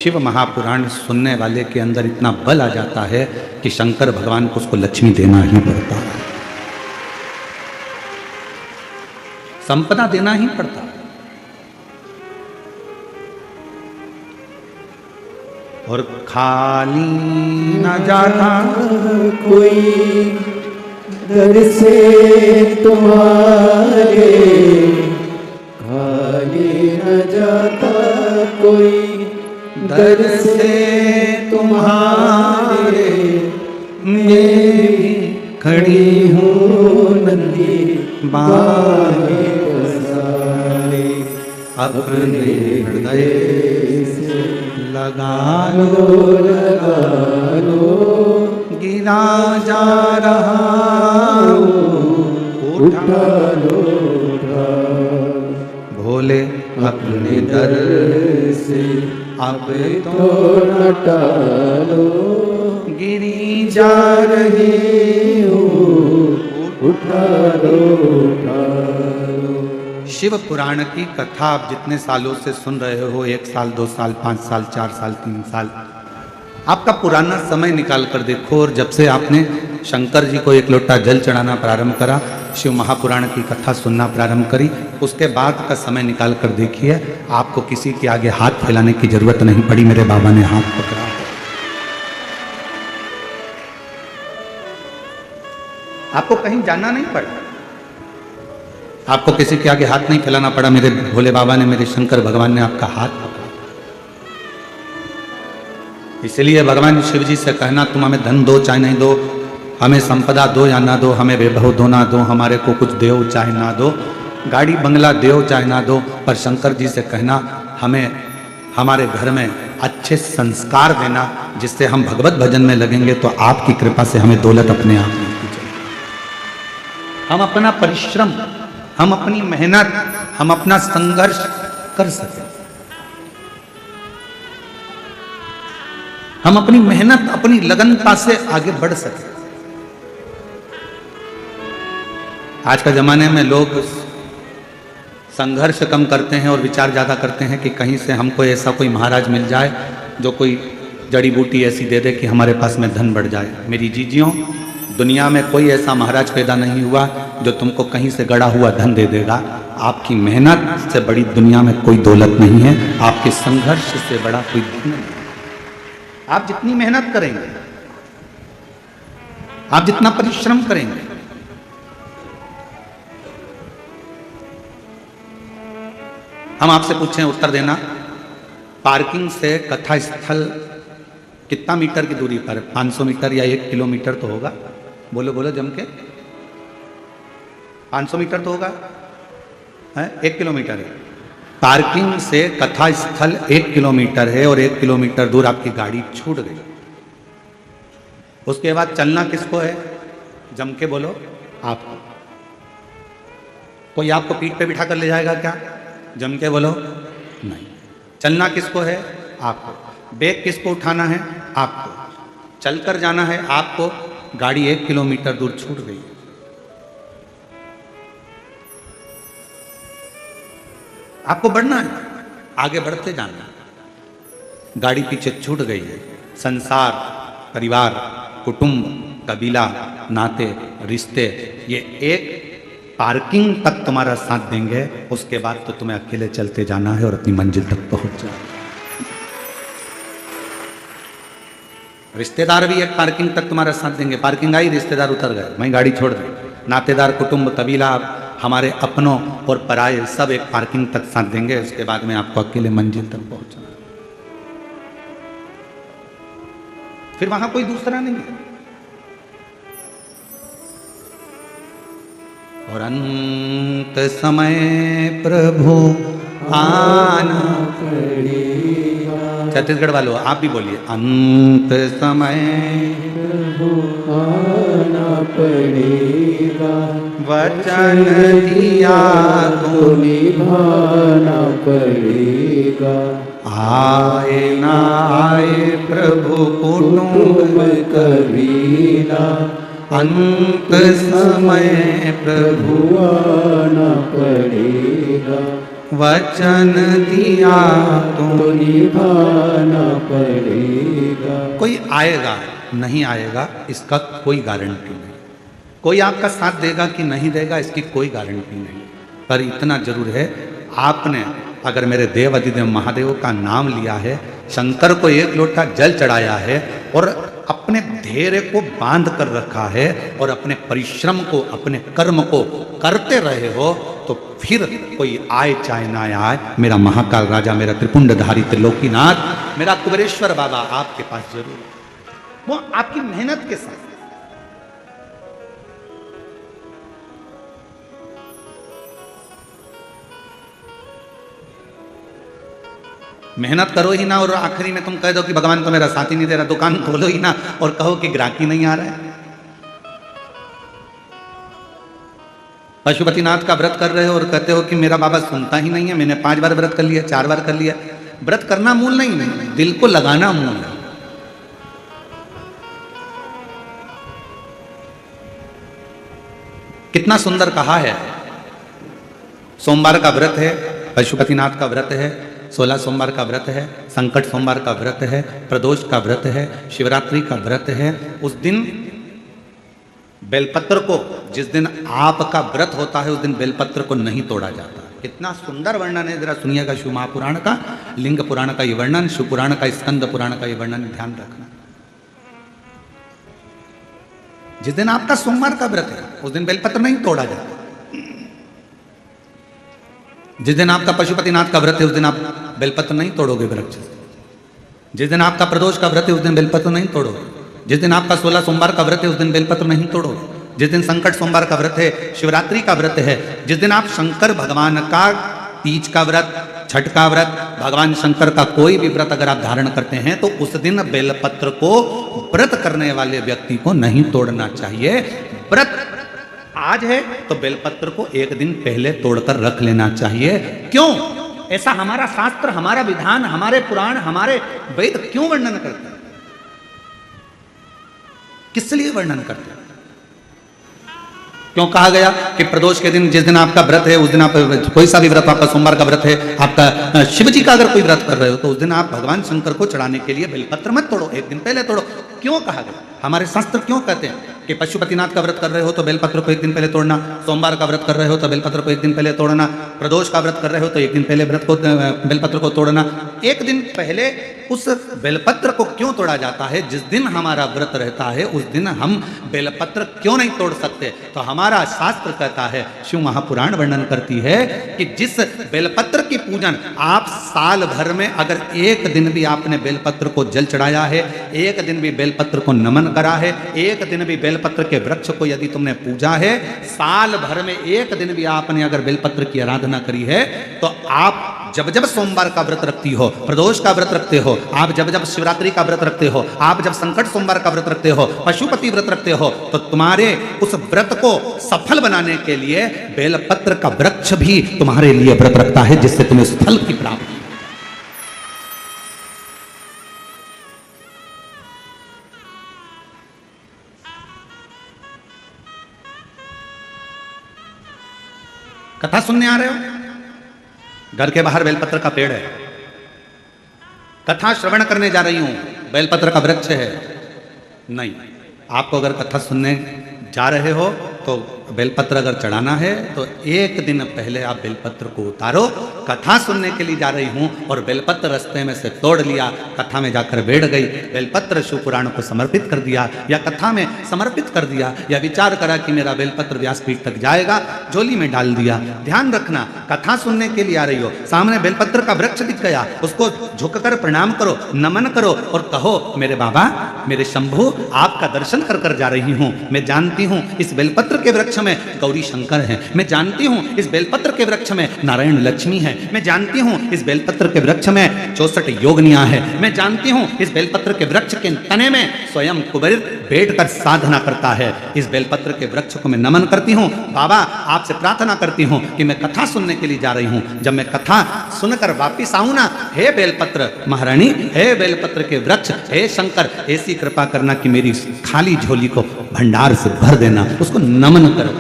शिव महापुराण सुनने वाले के अंदर इतना बल आ जाता है कि शंकर भगवान को उसको लक्ष्मी देना ही पड़ता है, संपदा देना ही पड़ता है। और खाली न जाता कोई दर से तुम्हारे, खाली न जाता कोई दर से तुम्हारे। मैं भी खड़ी हूँ नंदी बाहे पसारे, अपने हृदय से लगा लगा लो, गिरा जा रहा उठा लो उठा। भोले अपने दर से अब तो न टालो, गिरी जा रही हूँ उठा लो उठा लो। शिव पुराण की कथा आप जितने सालों से सुन रहे हो, 1 साल 2 साल 5 साल 4 साल 3 साल, आपका पुराना समय निकाल कर देखो। और जब से आपने शंकर जी को 1 लोटा जल चढ़ाना प्रारंभ करा, शिव महापुराण की कथा सुनना प्रारंभ करी, उसके बाद का समय निकाल कर देखिए, आपको किसी के आगे हाथ फैलाने की जरूरत नहीं पड़ी। मेरे बाबा ने हाथ पकड़ा, आपको कहीं जाना नहीं पड़ा, आपको किसी के आगे हाथ नहीं फैलाना पड़ा। मेरे भोले बाबा ने, मेरे शंकर भगवान ने आपका हाथ पकड़ा। इसलिए भगवान शिव जी से कहना, तुम हमें धन दो चाहे नहीं दो, हमें संपदा दो या ना दो, हमें वैभव दो ना दो, हमारे को कुछ दो चाहे ना दो, गाड़ी बंगला दो चाहे ना दो, पर शंकर जी से कहना हमें हमारे घर में अच्छे संस्कार देना, जिससे हम भगवत भजन में लगेंगे तो आपकी कृपा से हमें दौलत अपने आप मिलती चलेगी। हम अपना परिश्रम, हम अपनी मेहनत, हम अपना संघर्ष कर सकें, हम अपनी मेहनत अपनी लगनता से आगे बढ़ सकें। आज का जमाने में लोग संघर्ष कम करते हैं और विचार ज़्यादा करते हैं कि कहीं से हमको ऐसा कोई महाराज मिल जाए जो कोई जड़ी बूटी ऐसी दे दे कि हमारे पास में धन बढ़ जाए। मेरी जीजियों, दुनिया में कोई ऐसा महाराज पैदा नहीं हुआ जो तुमको कहीं से गड़ा हुआ धन दे देगा। आपकी मेहनत से बड़ी दुनिया में कोई दौलत नहीं है, आपके संघर्ष से बड़ा कोई धन नहीं है। आप जितनी मेहनत करेंगे, आप जितना परिश्रम करेंगे, हम आपसे पूछें, उत्तर देना। पार्किंग से कथा स्थल कितना मीटर की दूरी पर? 500 मीटर या 1 किलोमीटर तो होगा? बोलो बोलो जम के। 500 मीटर तो होगा, है? 1 किलोमीटर है। पार्किंग से कथा स्थल 1 किलोमीटर है और 1 किलोमीटर दूर आपकी गाड़ी छूट गई। उसके बाद चलना किसको है? जम के बोलो, आपको। कोई आपको पीठ पे बिठा कर ले जाएगा क्या? जम के बोलो, नहीं। चलना किसको है? आपको। बैग किसको उठाना है? आपको। चलकर जाना है आपको। गाड़ी 1 किलोमीटर दूर छूट गई। आपको बढ़ना है, आगे बढ़ते जाना। गाड़ी पीछे छूट गई है। संसार, परिवार, कुटुंब, कबीला, नाते, रिश्ते, ये एक पार्किंग तक तुम्हारा साथ देंगे। उसके बाद तो तुम्हें अकेले चलते जाना है और अपनी मंजिल तक पहुंच जाना। रिश्तेदार भी एक पार्किंग तक तुम्हारा साथ देंगे। पार्किंग आई, रिश्तेदार उतर गए, वहीं गाड़ी छोड़ दी। नातेदार, कुटुंब, कबीला, हमारे अपनों और पराये सब एक पार्किंग तक साथ देंगे। उसके बाद में आपको अकेले मंजिल तक पहुंचना, फिर वहां कोई दूसरा नहीं है। और अंत समय प्रभु आना पड़ेगा। छत्तीसगढ़ वालों आप भी बोलिए, अंत समय प्रभु आना पड़ेगा, वचन दिया तो निभाना पड़ेगा। आए ना आए प्रभु कुटुंब कबीला, अंत समय प्रभु प्रभु आना पड़ेगा। वचन दिया तो निभाना पड़ेगा। कोई आएगा नहीं आएगा इसका कोई गारंटी नहीं, कोई आपका साथ देगा कि नहीं देगा इसकी कोई गारंटी नहीं, पर इतना जरूर है आपने अगर मेरे देव अधिदेव महादेव का नाम लिया है, शंकर को एक लोटा जल चढ़ाया है और अपने धैर्य को बांध कर रखा है और अपने परिश्रम को अपने कर्म को करते रहे हो, तो फिर कोई आए चाहे ना आए, मेरा महाकाल राजा, मेरा त्रिपुंडधारी त्रिलोकीनाथ, मेरा कुबेरेश्वर बाबा आपके पास जरूर, वो आपकी मेहनत के साथ। मेहनत करो ही ना और आखिरी में तुम कह दो कि भगवान तो मेरा साथ ही नहीं दे रहा, दुकान खोलो ही ना और कहो कि ग्राहकी नहीं आ रहा है। पशुपतिनाथ का व्रत कर रहे हो और कहते हो कि मेरा बाबा सुनता ही नहीं है, मैंने 5 बार व्रत कर लिया, 4 बार कर लिया। व्रत करना मूल नहीं है, दिल को लगाना मूल है। कितना सुंदर कहा है, सोमवार का व्रत है, पशुपतिनाथ का व्रत है, 16 सोमवार का व्रत है, संकट सोमवार का व्रत है, प्रदोष का व्रत है, शिवरात्रि का व्रत है। उस दिन बेलपत्र को, जिस दिन आपका व्रत होता है उस दिन बेलपत्र को नहीं तोड़ा जाता। कितना सुंदर वर्णन है, जरा सुनिएगा शिव महापुराण का, लिंग पुराण का ये वर्णन, शिव पुराण का, स्कंद पुराण का ये वर्णन, ध्यान रखना। जिस दिन आपका सोमवार का व्रत है उस दिन बेलपत्र नहीं तोड़ा जाता। जिस दिन आपका पशुपतिनाथ का व्रत है उस दिन आप बेलपत्र नहीं तोड़ोगे वृक्ष से। जिस दिन आपका प्रदोष का व्रत है उस दिन बेलपत्र नहीं तोड़ोगे। जिस दिन आपका 16 सोमवार का व्रत है उस दिन बेलपत्र नहीं तोड़ोगे। जिस दिन संकट सोमवार का व्रत है, शिवरात्रि का व्रत है, जिस दिन आप शंकर भगवान का तीज का व्रत, छठ का व्रत, भगवान शंकर का कोई भी व्रत अगर आप धारण करते हैं तो उस दिन बेलपत्र को व्रत करने वाले व्यक्ति को नहीं तोड़ना चाहिए। व्रत आज है तो बेलपत्र को एक दिन पहले तोड़कर रख लेना चाहिए। क्यों? ऐसा हमारा शास्त्र, हमारा विधान, हमारे पुराण, हमारे वेद क्यों वर्णन करते हैं? किस लिए वर्णन करते हैं? क्यों कहा गया कि प्रदोष के दिन, जिस दिन आपका व्रत है उस दिन आप कोई सा भी व्रत, आपका सोमवार का व्रत है, आपका शिव जी का अगर कोई व्रत कर रहे हो तो उस दिन आप भगवान शंकर को चढ़ाने के लिए बेलपत्र मत तोड़ो, एक दिन पहले तोड़ो। क्यों कहा गया? हमारे शास्त्र क्यों कहते हैं कि पशुपतिनाथ का व्रत कर रहे हो तो बेलपत्र को एक दिन पहले तोड़ना, सोमवार का व्रत कर रहे हो तो बेलपत्र को एक दिन पहले तोड़ना, प्रदोष का व्रत कर रहे हो तो एक दिन पहले बेलपत्र को तोड़ना। एक दिन पहले उस बेलपत्र को क्यों तोड़ा जाता है? जिस दिन हमारा व्रत रहता है उस दिन हम बेलपत्र क्यों नहीं तोड़ सकते? तो हमारा शास्त्र कहता है, शिव महापुराण वर्णन करती है कि जिस बेलपत्र की पूजन आप साल भर में अगर एक दिन भी आपने बेलपत्र को जल चढ़ाया है, एक दिन भी बेलपत्र को नमन करा है, एक दिन भी बेलपत्र के वृक्ष को यदि तुमने पूजा है, साल भर में एक दिन भी आपने अगर बेलपत्र की आराधना करी है, तो आप जब जब सोमवार का व्रत रखती हो, प्रदोष का व्रत रखते हो, आप जब जब शिवरात्रि का व्रत रखते हो, आप जब संकट सोमवार का व्रत रखते हो, पशुपति व्रत रखते हो, तो तुम्हारे उस व्रत को सफल बनाने के लिए बेलपत्र का वृक्ष भी तुम्हारे लिए व्रत रखता है, जिससे तुम्हें उस फल की प्राप्ति। कथा सुनने आ रहे हो? घर के बाहर बेलपत्र का पेड़ है, कथा श्रवण करने जा रही हूं, बेलपत्र का वृक्ष है। नहीं, आपको अगर कथा सुनने जा रहे हो तो बेलपत्र अगर चढ़ाना है तो एक दिन पहले आप बेलपत्र को उतारो। कथा सुनने के लिए जा रही हूं और बेलपत्र रास्ते में से तोड़ लिया, कथा में जाकर बैठ गई, बेलपत्र शिव पुराण को समर्पित कर दिया या कथा में समर्पित कर दिया, या विचार करा कि मेरा बेलपत्र व्यासपीठ तक जाएगा, झोली में डाल दिया। ध्यान रखना, कथा सुनने के लिए आ रही हो, सामने बेलपत्र का वृक्ष दिख गया, उसको झुककर प्रणाम करो, नमन करो और कहो, मेरे बाबा, मेरे शंभु, आपका दर्शन कर कर जा रही हूं। मैं जानती हूं इस बेलपत्र के वृक्ष में गौरी शंकर हैं, मैं जानती हूं इस बेलपत्र के वृक्ष में नारायण लक्ष्मी है, मैं जानती हूं इस बेलपत्र के वृक्ष में 64 योगनियां हैं, मैं जानती हूं इस बेलपत्र के वृक्ष के तने में स्वयं कुबेर बैठकर साधना करता है। इस बेलपत्र के वृक्ष को मैं नमन करती हूं। बाबा, आपसे प्रार्थना करती हूं कि मैं कथा सुनने के लिए जा रही हूं, जब मैं कथा सुनकर वापिस आऊं ना, हे बेलपत्र महारानी, हे बेलपत्र के वृक्ष, हे शंकर, ऐसी कृपा करना कि मेरी खाली झोली को भंडार से भर देना, उसको नमन करो।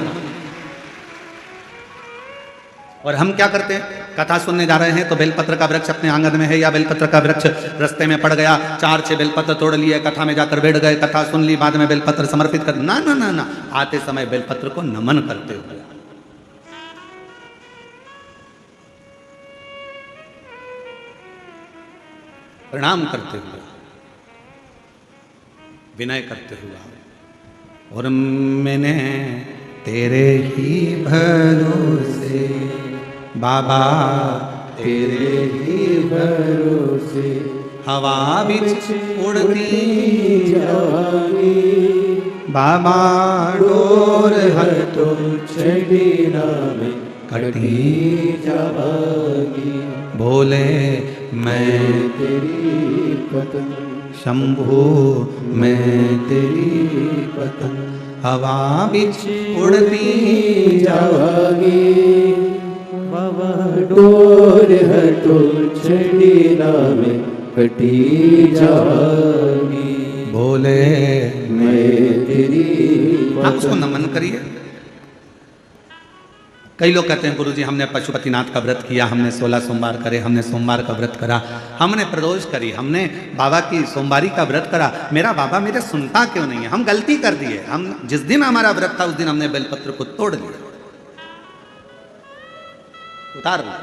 और हम क्या करते हैं? कथा सुनने जा रहे हैं तो बेलपत्र का वृक्ष अपने आंगन में है या बेलपत्र का वृक्ष रास्ते में पड़ गया, 4-6 बेलपत्र तोड़ लिए, कथा में जाकर बैठ गए, कथा सुन ली, बाद में बेलपत्र समर्पित कर, ना ना ना ना, आते समय बेलपत्र को नमन करते हुए, प्रणाम करते हुए, विनय करते हुए। और मैंने तेरे ही भरोसे बाबा, तेरे ही भरोसे हवा बिच उड़ती जावांगी, बाबा डोर हर तो छड़ीना में कटी जावांगी। बोले मैं तेरी पतंग, शंभू मैं तेरी पतंग हवा बिच उड़ती जावांगी। बाबा डोर है तो छड़ीना में कटी जावांगी। बोले मैं तेरी आप उसको नमन करिए। कई लोग कहते हैं गुरुजी हमने पशुपतिनाथ का व्रत किया, हमने 16 सोमवार करे, हमने सोमवार का व्रत करा, हमने प्रदोष करी, हमने बाबा की सोमवारी का व्रत करा, मेरा बाबा मेरे सुनता क्यों नहीं है? हम गलती कर दिए। हम जिस दिन हमारा व्रत था उस दिन हमने बेलपत्र को तोड़ लिया, उतार लिया,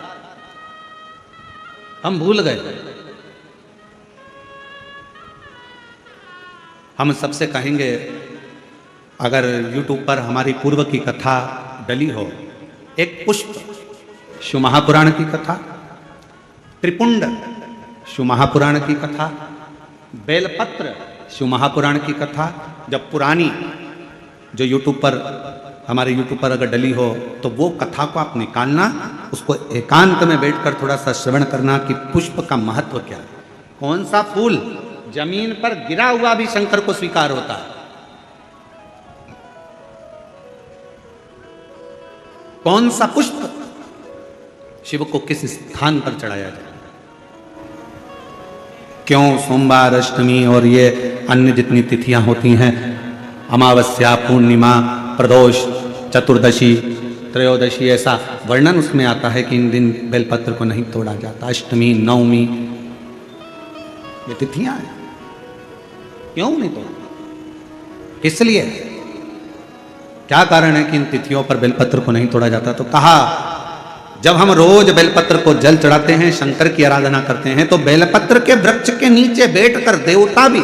हम भूल गए। हम सबसे कहेंगे अगर YouTube पर हमारी पूर्व की कथा डली हो, एक पुष्प शिव महापुराण की कथा, त्रिपुंड शिव महापुराण की कथा, बेलपत्र शिव महापुराण की कथा, जब पुरानी जो YouTube पर हमारे YouTube पर अगर डली हो तो वो कथा को आप निकालना, उसको एकांत में बैठकर थोड़ा सा श्रवण करना कि पुष्प का महत्व क्या है। कौन सा फूल जमीन पर गिरा हुआ भी शंकर को स्वीकार होता है, कौन सा पुष्प शिव को किस स्थान पर चढ़ाया जाए, क्यों सोमवार, अष्टमी और ये अन्य जितनी तिथियां होती हैं, अमावस्या, पूर्णिमा, प्रदोष, चतुर्दशी, त्रयोदशी, ऐसा वर्णन उसमें आता है कि इन दिन बेलपत्र को नहीं तोड़ा जाता। अष्टमी, नवमी, ये तिथियां हैं, क्यों नहीं तोड़ा? इसलिए क्या कारण है कि इन तिथियों पर बेलपत्र को नहीं तोड़ा जाता? तो कहा जब हम रोज बेलपत्र को जल चढ़ाते हैं, शंकर की आराधना करते हैं, तो बेलपत्र के वृक्ष के नीचे बैठकर देवता भी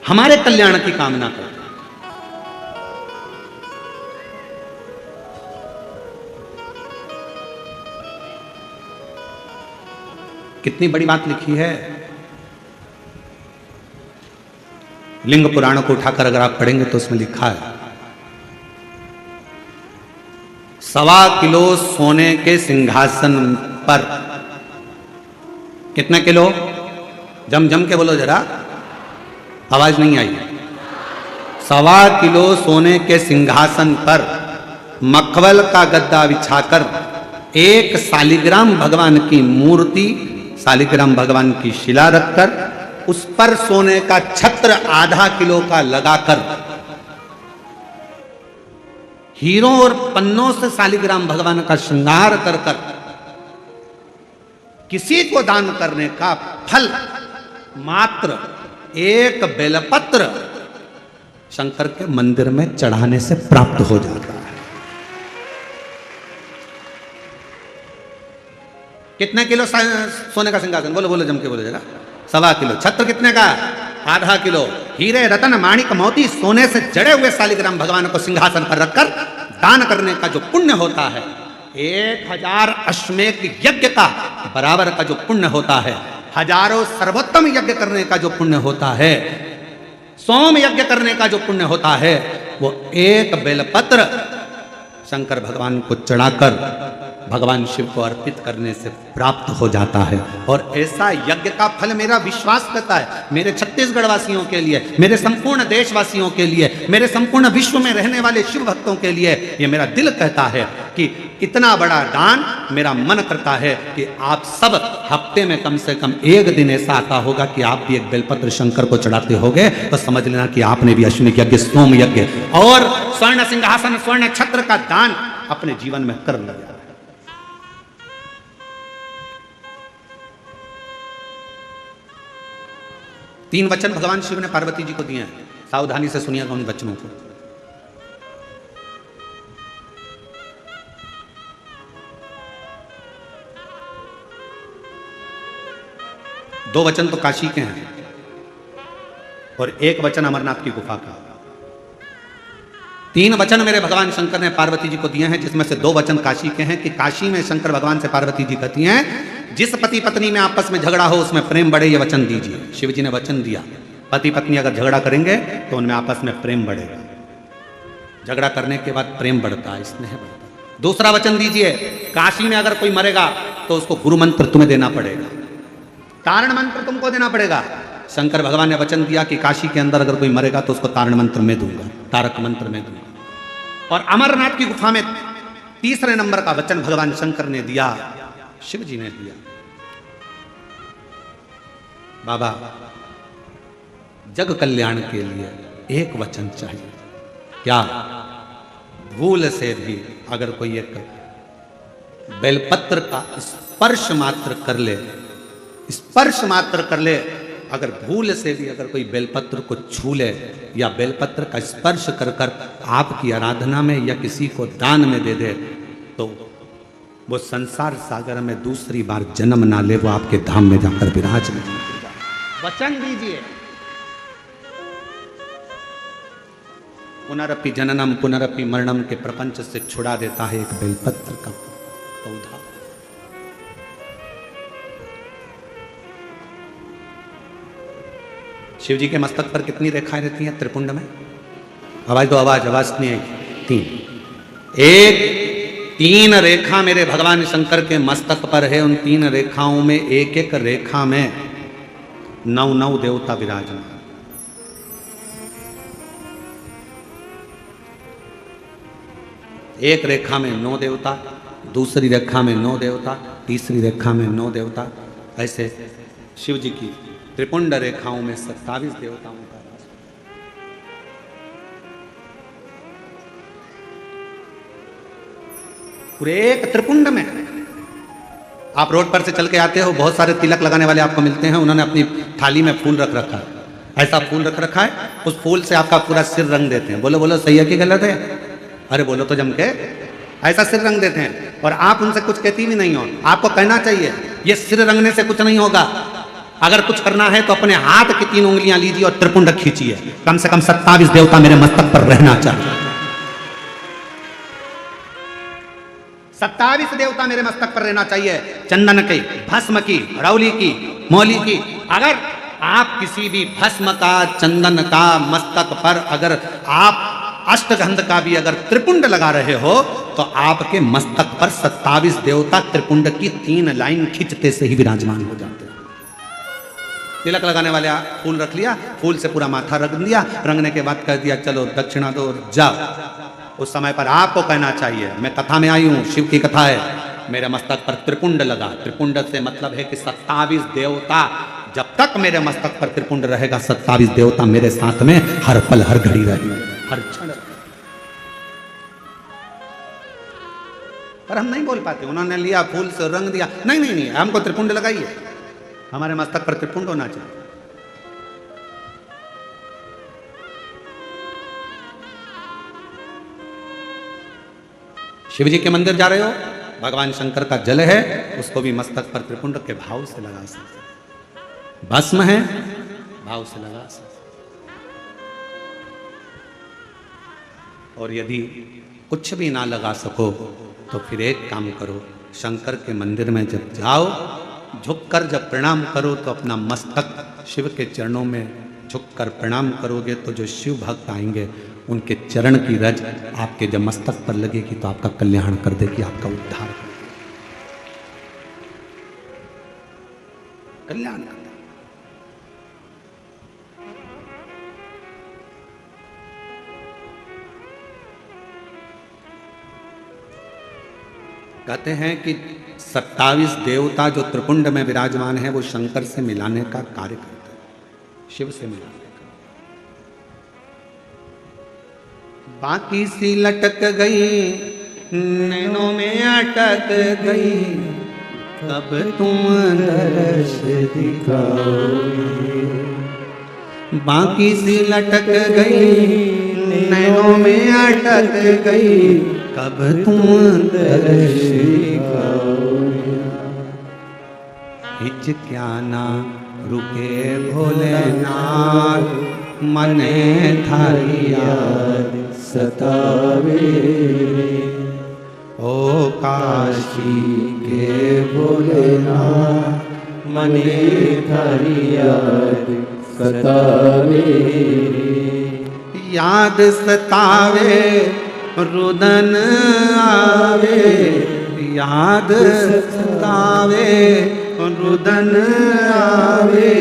हमारे कल्याण की कामना करते हैं। कितनी बड़ी बात लिखी है। लिंग पुराण को उठाकर अगर आप पढ़ेंगे तो उसमें लिखा है 1.25 किलो सोने के सिंहासन पर, कितने किलो? जम जम के बोलो जरा, आवाज नहीं आई। 1.25 किलो सोने के सिंहासन पर मखमल का गद्दा बिछाकर एक शालिग्राम भगवान की मूर्ति, शालिग्राम भगवान की शिला रखकर उस पर सोने का छत्र 0.5 किलो का लगाकर हीरों और पन्नों से शालिग्राम भगवान का श्रृंगार कर कर किसी को दान करने का फल मात्र एक बेलपत्र शंकर के मंदिर में चढ़ाने से प्राप्त हो जाता है। कितने किलो सोने का सिंहासन? बोलो बोलो, जम के बोलो जरा। 1.25 किलो। छत्र कितने का? 0.5 किलो। हीरे, रतन, माणिक, मोती, सोने से जड़े हुए शालिग्राम भगवान को सिंहासन पर रखकर दान करने का जो पुण्य होता है, 1000 अश्वमेध यज्ञ का बराबर का जो पुण्य होता है, हजारों सर्वोत्तम यज्ञ करने का जो पुण्य होता है, सोम यज्ञ करने का जो पुण्य होता है, वो एक बेलपत्र शंकर भगवान को चढ़ाकर भगवान शिव को अर्पित करने से प्राप्त हो जाता है। और ऐसा यज्ञ का फल मेरा विश्वास करता है, मेरे छत्तीसगढ़ वासियों के लिए, मेरे संपूर्ण देशवासियों के लिए, मेरे संपूर्ण विश्व में रहने वाले शिव भक्तों के लिए, ये मेरा दिल कहता है कि इतना बड़ा दान मेरा मन करता है कि आप सब हफ्ते में कम से कम एक दिन ऐसा आता होगा कि आप भी एक बेलपत्र शंकर को चढ़ाते होगे, तो समझ लेना कि आपने भी अश्विनी यज्ञ, सोम यज्ञ और स्वर्ण सिंहासन, स्वर्ण छत्र का दान अपने जीवन में कर लिया। 3 वचन भगवान शिव ने पार्वती जी को दिए हैं, सावधानी से सुनिएगा उन वचनों को। दो वचन तो काशी के हैं और 1 वचन अमरनाथ की गुफा का। 3 वचन मेरे भगवान शंकर ने पार्वती जी को दिए हैं, जिसमें से 2 वचन काशी के हैं कि काशी में शंकर भगवान से पार्वती जी कहती हैं जिस पति पत्नी में आपस में झगड़ा हो उसमें प्रेम बढ़े, ये वचन दीजिए। शिव जी ने वचन दिया, पति पत्नी अगर झगड़ा करेंगे तो उनमें आपस में प्रेम बढ़ेगा। झगड़ा करने के बाद प्रेम बढ़ता है, स्नेह बढ़ता है। दूसरा वचन दीजिए, काशी में अगर कोई मरेगा तो उसको गुरु मंत्र तुम्हें देना पड़ेगा, तारण मंत्र तुमको देना पड़ेगा। शंकर भगवान ने वचन दिया कि काशी के अंदर अगर कोई मरेगा तो उसको तारण मंत्र में दूंगा, तारक मंत्र में दूंगा। और अमरनाथ की गुफा में 3रे नंबर का वचन भगवान शंकर ने दिया, शिव जी ने दिया, बाबा जग कल्याण के लिए 1 वचन चाहिए। क्या? भूल से भी अगर कोई एक बेलपत्र का स्पर्श मात्र कर ले, स्पर्श मात्र कर ले, अगर भूल से भी अगर कोई बेलपत्र को छू ले या बेलपत्र का स्पर्श कर कर आपकी आराधना में या किसी को दान में दे दे, तो वो संसार सागर में दूसरी बार जन्म ना ले, वो आपके धाम में जाकर विराजमान। वचन दीजिए। पुनरपि जननम पुनरपि मरणम के प्रपंच से छुड़ा देता है एक बेलपत्र का पौधा। शिव जी के मस्तक पर कितनी रेखाएं रहती हैं त्रिपुंड में? आवाज दो, आवाज नहीं आई। 3 3 रेखा मेरे भगवान शंकर के मस्तक पर है। उन 3 रेखाओं में एक रेखा में 9 देवता विराजमान। एक रेखा में 9 देवता, दूसरी रेखा में 9 देवता, तीसरी रेखा में 9 देवता। ऐसे शिव जी की त्रिपुंड रेखाओं में 27 देवताओं का वास। पूरे एक त्रिपुंड में। आप रोड पर से चल के आते हो, बहुत सारे तिलक लगाने वाले आपको मिलते हैं, उन्होंने अपनी थाली में फूल रख रखा है, ऐसा फूल रख रखा है, उस फूल से आपका पूरा सिर रंग देते हैं। बोलो बोलो, सही है कि गलत है? अरे बोलो तो जम के। ऐसा सिर रंग देते हैं और आप उनसे कुछ कहती भी नहीं हो। आपको कहना चाहिए ये सिर रंगने से कुछ नहीं होगा, अगर कुछ करना है तो अपने हाथ की 3 उंगलियां लीजिए और त्रिपुंड खींचिए। कम से कम 27 देवता मेरे मस्तक पर रहना चाहिए। 27 देवता मेरे मस्तक पर रहना चाहिए। चंदन की, भस्म की, रौली की, मौली की। अगर आप किसी भी भस्म का, चंदन का मस्तक पर अगर आप अष्टगंध का भी अगर त्रिपुंड लगा रहे हो तो आपके मस्तक पर 27 देवता त्रिपुंड की 3 लाइन खींचते से ही विराजमान हो जाते हैं। तिलक लगाने वाले फूल रख लिया, फूल से पूरा माथा रंग दिया, रंगने के बाद कह दिया चलो दक्षिणा दो और जाओ। उस समय पर आपको कहना चाहिए, मैं कथा में आई हूं, शिव की कथा है, मेरे मस्तक पर त्रिपुंड लगा। त्रिपुंड से मतलब है कि 27 देवता, जब तक मेरे मस्तक पर त्रिपुंड रहेगा 27 देवता मेरे साथ में हर पल हर घड़ी रहेंगे, हर क्षण। पर हम नहीं बोल पाते, उन्होंने लिया फूल से रंग दिया, नहीं नहीं नहीं, हमको त्रिपुंड लगाइए, हमारे मस्तक पर त्रिपुंड होना चाहिए। शिव जी के मंदिर जा रहे हो, भगवान शंकर का जल है, उसको भी मस्तक पर त्रिपुंड के भाव से लगा सकते। भस्म है, भाव से लगा सकते। और यदि कुछ भी ना लगा सको तो फिर एक काम करो, शंकर के मंदिर में जब जाओ, झुककर जब प्रणाम करो तो अपना मस्तक शिव के चरणों में झुककर प्रणाम करोगे तो जो शिव भक्त आएंगे उनके चरण की रज आपके जब मस्तक पर लगेगी तो आपका कल्याण कर देगी, आपका उद्धार कर देगी, कल्याण कर देगी। कहते हैं कि 27 देवता जो त्रिपुंड में विराजमान है वो शंकर से मिलाने का कार्य करते हैं, शिव से मिलाने का। बाकी सी लटक गई नैनों में अटक गई, कब तुम दर्श दिखाओगे, बाकी सी लटक गई नैनों में अटक गई, कब तुम दर्श दिखाओगे। हिच क्या ना रुके भोलेनाथ, मने थारी याद सतावे। ओ काशी के भोलेनाथ, मने थारी याद सतावे। याद सतावे रुदन आवे, याद सतावे रुदन आवे,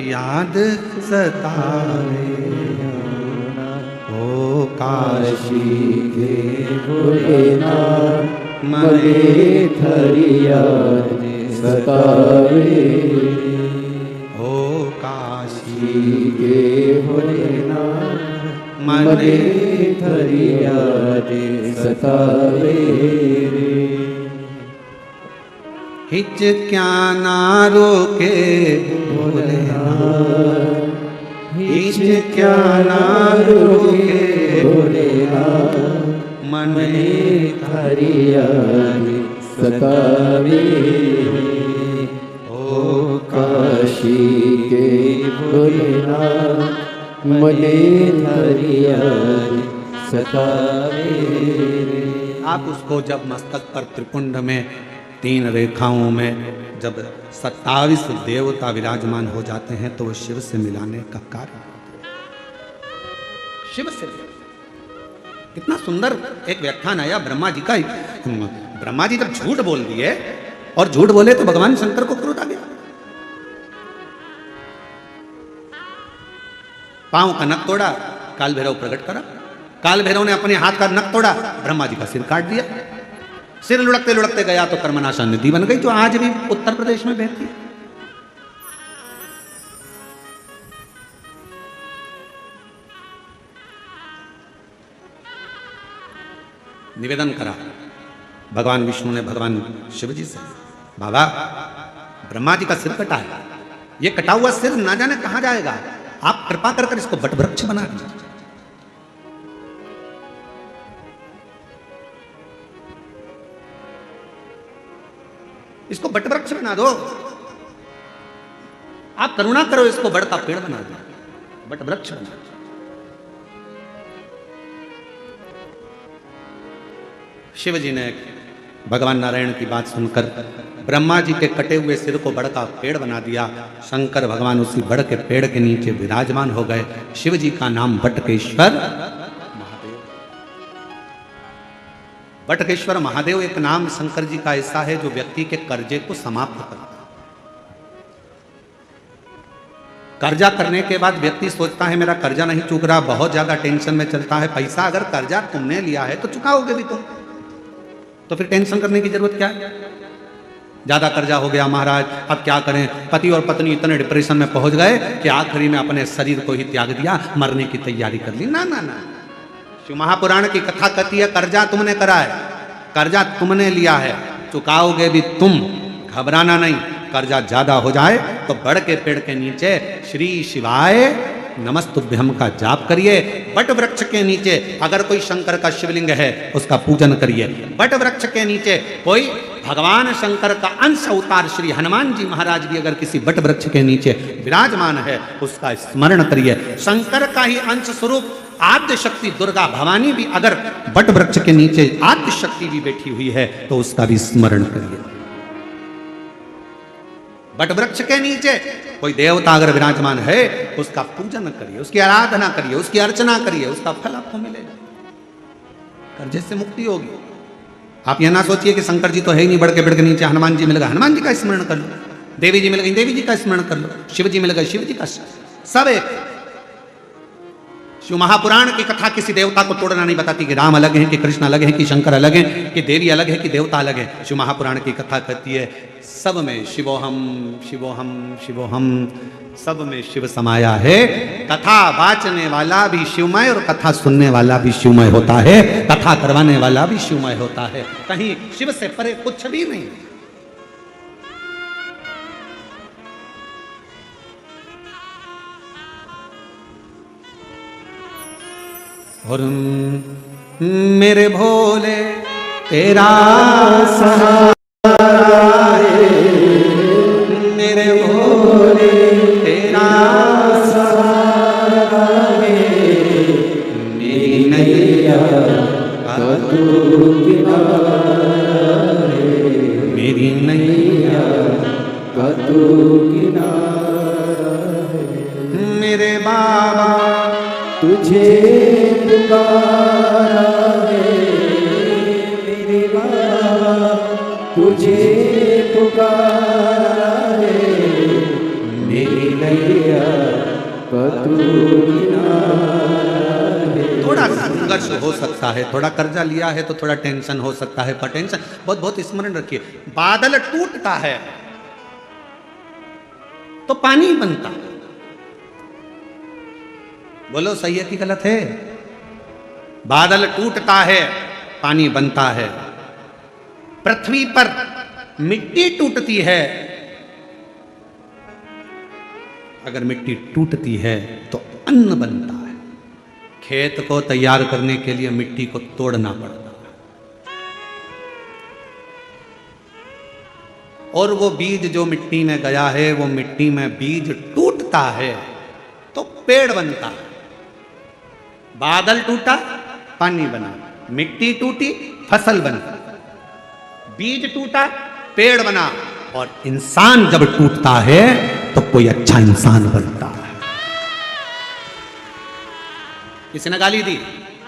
याद सतावे। ओ काशी के भोलेनाथ, मने थारी याद सतावे। ओ काशी के भोलेनाथ, मने थारी याद सतावे। हिच क्या ना रोके भोलेनाथ, हिच क्या ना रोके भोलेनाथ, मने थारी याद सतावे। ओ काशी के भोलेनाथ, मने थारी याद सतावे। आप उसको जब मस्तक पर त्रिपुंड में 3 रेखाओं में जब 27 देवता विराजमान हो जाते हैं तो वो शिव से मिलाने का कार्य होता है। शिव से कितना सुंदर एक व्याख्यान आया ब्रह्मा जी का। ब्रह्मा जी जब झूठ बोल दिए और झूठ बोले तो भगवान शंकर को क्रोध आ गया। पांव का नख तोड़ा, काल भैरव प्रकट करा, काल भैरव ने अपने हाथ का नख तोड़ा, ब्रह्मा जी का सिर काट दिया। सिर लुढ़कते लुढ़कते गया तो कर्मनाशा नदी बन गई, जो आज भी उत्तर प्रदेश में बहती है। निवेदन करा भगवान विष्णु ने भगवान शिव जी से, बाबा ब्रह्मा जी का सिर कटा है, ये कटा हुआ सिर ना जाने कहां जाएगा, आप कृपा कर कर इसको वटवृक्ष बना दीजिए। इसको वटवृक्ष बना दो, आप करुणा करो, इसको बड़ का पेड़ बना दो, वटवृक्ष बना दो। शिव जी ने भगवान नारायण की बात सुनकर ब्रह्मा जी के कटे हुए सिर को बड़ का पेड़ बना दिया। शंकर भगवान उसी बड़ के पेड़ के नीचे विराजमान हो गए। शिव जी का नाम बटकेश्वर महादेव। बटकेश्वर महादेव एक नाम शंकर जी का ऐसा है जो व्यक्ति के कर्जे को समाप्त करता है। कर्जा करने के बाद व्यक्ति सोचता है मेरा कर्जा नहीं चूक रहा, बहुत ज्यादा टेंशन में चलता है। पैसा अगर कर्जा तुमने लिया है तो चुकाओगे भी तुम, तो फिर टेंशन करने की जरूरत क्या है। ज्यादा कर्जा हो गया महाराज, अब क्या करें। पति और पत्नी इतने डिप्रेशन में पहुंच गए कि आखिरी में अपने शरीर को ही त्याग दिया, मरने की तैयारी कर ली। ना ना ना, शिव महापुराण की कथा कहती है कर्जा तुमने करा है, कर्जा तुमने लिया है, चुकाओगे भी तुम, घबराना नहीं। कर्जा ज्यादा हो जाए तो बड़ के पेड़ के नीचे श्री शिवाय नमस्तुभ्यम का जाप करिए। बट वृक्ष के नीचे अगर कोई शंकर का शिवलिंग है उसका पूजन करिए। बट वृक्ष के नीचे कोई भगवान शंकर का अंश अवतार श्री हनुमान जी महाराज भी अगर किसी बट वृक्ष के नीचे विराजमान है उसका स्मरण करिए। शंकर का ही अंश स्वरूप आद्य शक्ति दुर्गा भवानी भी अगर बट वृक्ष के नीचे आद्य शक्ति भी बैठी हुई है तो उसका भी स्मरण करिए। बट वृक्ष के नीचे कोई देवता अगर विराजमान है उसका पूजन करिए, उसकी आराधना करिए, उसकी अर्चना करिए, उसका फल आपको मिलेगा, कर्जे से मुक्ति होगी। आप यह ना सोचिए कि शंकर जी तो है ही नहीं, बड़ के पेड़ के नीचे हनुमान जी मिल गए, हनुमान जी का स्मरण कर लो, देवी जी मिल गई, देवी जी का स्मरण कर लो, शिव जी मिल गए, शिव जी का, सब एक। शिव महापुराण की कथा किसी देवता को तोड़ना नहीं बताती कि राम अलग है कि कृष्ण अलग है कि शंकर अलग है कि देवी अलग है कि देवता अलग है। शिव महापुराण की कथा कहती है सब में शिवोहम शिवोहम शिवोहम, सब में शिव समाया है। कथा वाचने वाला भी शिवमय और कथा सुनने वाला भी शिवमय होता है, कथा करवाने वाला भी शिवमय होता है। कहीं शिव से परे कुछ भी नहीं। और मेरे भोले तेरा सहारा है, मेरे भोले तेरा सहारा है, मेरी नैया का तू किनारा है, मेरी नैया का तू किनारा है। मेरे बाबा तुझे पुकारा है मेरे बाबा, तुझे पुकारा है, मेरी नैया का तू किनारा है। थोड़ा संघर्ष हो सकता है, थोड़ा कर्जा लिया है तो थोड़ा टेंशन हो सकता है, पर टेंशन बहुत बहुत स्मरण रखिए, बादल टूटता है तो पानी बनता। बोलो सही है कि गलत है? बादल टूटता है पानी बनता है। पृथ्वी पर मिट्टी टूटती है, अगर मिट्टी टूटती है तो अन्न बनता है। खेत को तैयार करने के लिए मिट्टी को तोड़ना पड़ता है, और वो बीज जो मिट्टी में गया है, वो मिट्टी में बीज टूटता है तो पेड़ बनता है। बादल टूटा पानी बना, मिट्टी टूटी फसल बनी, बीज टूटा पेड़ बना, और इंसान जब टूटता है तो कोई अच्छा इंसान बनता है। किसी ने गाली दी,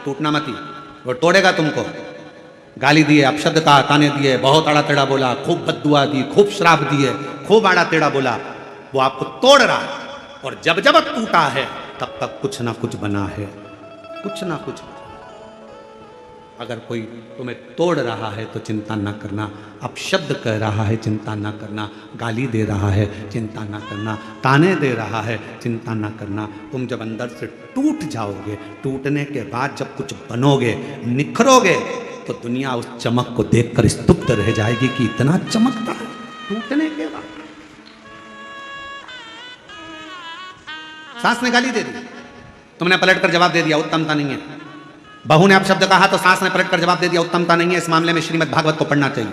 टूटना मती, वो तोड़ेगा तुमको। गाली दिए, अपशब्द कहा, ताने दिए, बहुत आड़ा टेढ़ा बोला, खूब बद्दुआ दी, खूब श्राप दिए, खूब आड़ा टेढ़ा बोला, वो आपको तोड़ रहा है। और जब जब टूटा है तब तक कुछ ना कुछ बना है, कुछ ना कुछ। अगर कोई तुम्हें तोड़ रहा है तो चिंता ना करना, अपशब्द कह रहा है चिंता ना करना, गाली दे रहा है चिंता ना करना, ताने दे रहा है चिंता ना करना। तुम जब अंदर से टूट जाओगे, टूटने के बाद जब कुछ बनोगे, निखरोगे, तो दुनिया उस चमक को देखकर स्तुप्त रह जाएगी कि इतना चमकता है टूटने के बाद। सास ने गाली दे दी, तुमने पलटकर जवाब दे दिया, उत्तमता नहीं है। बहू ने अपशब्द कहा तो सास ने पलटकर जवाब दे दिया, उत्तमता नहीं है। इस मामले में श्रीमद् भागवत को पढ़ना चाहिए।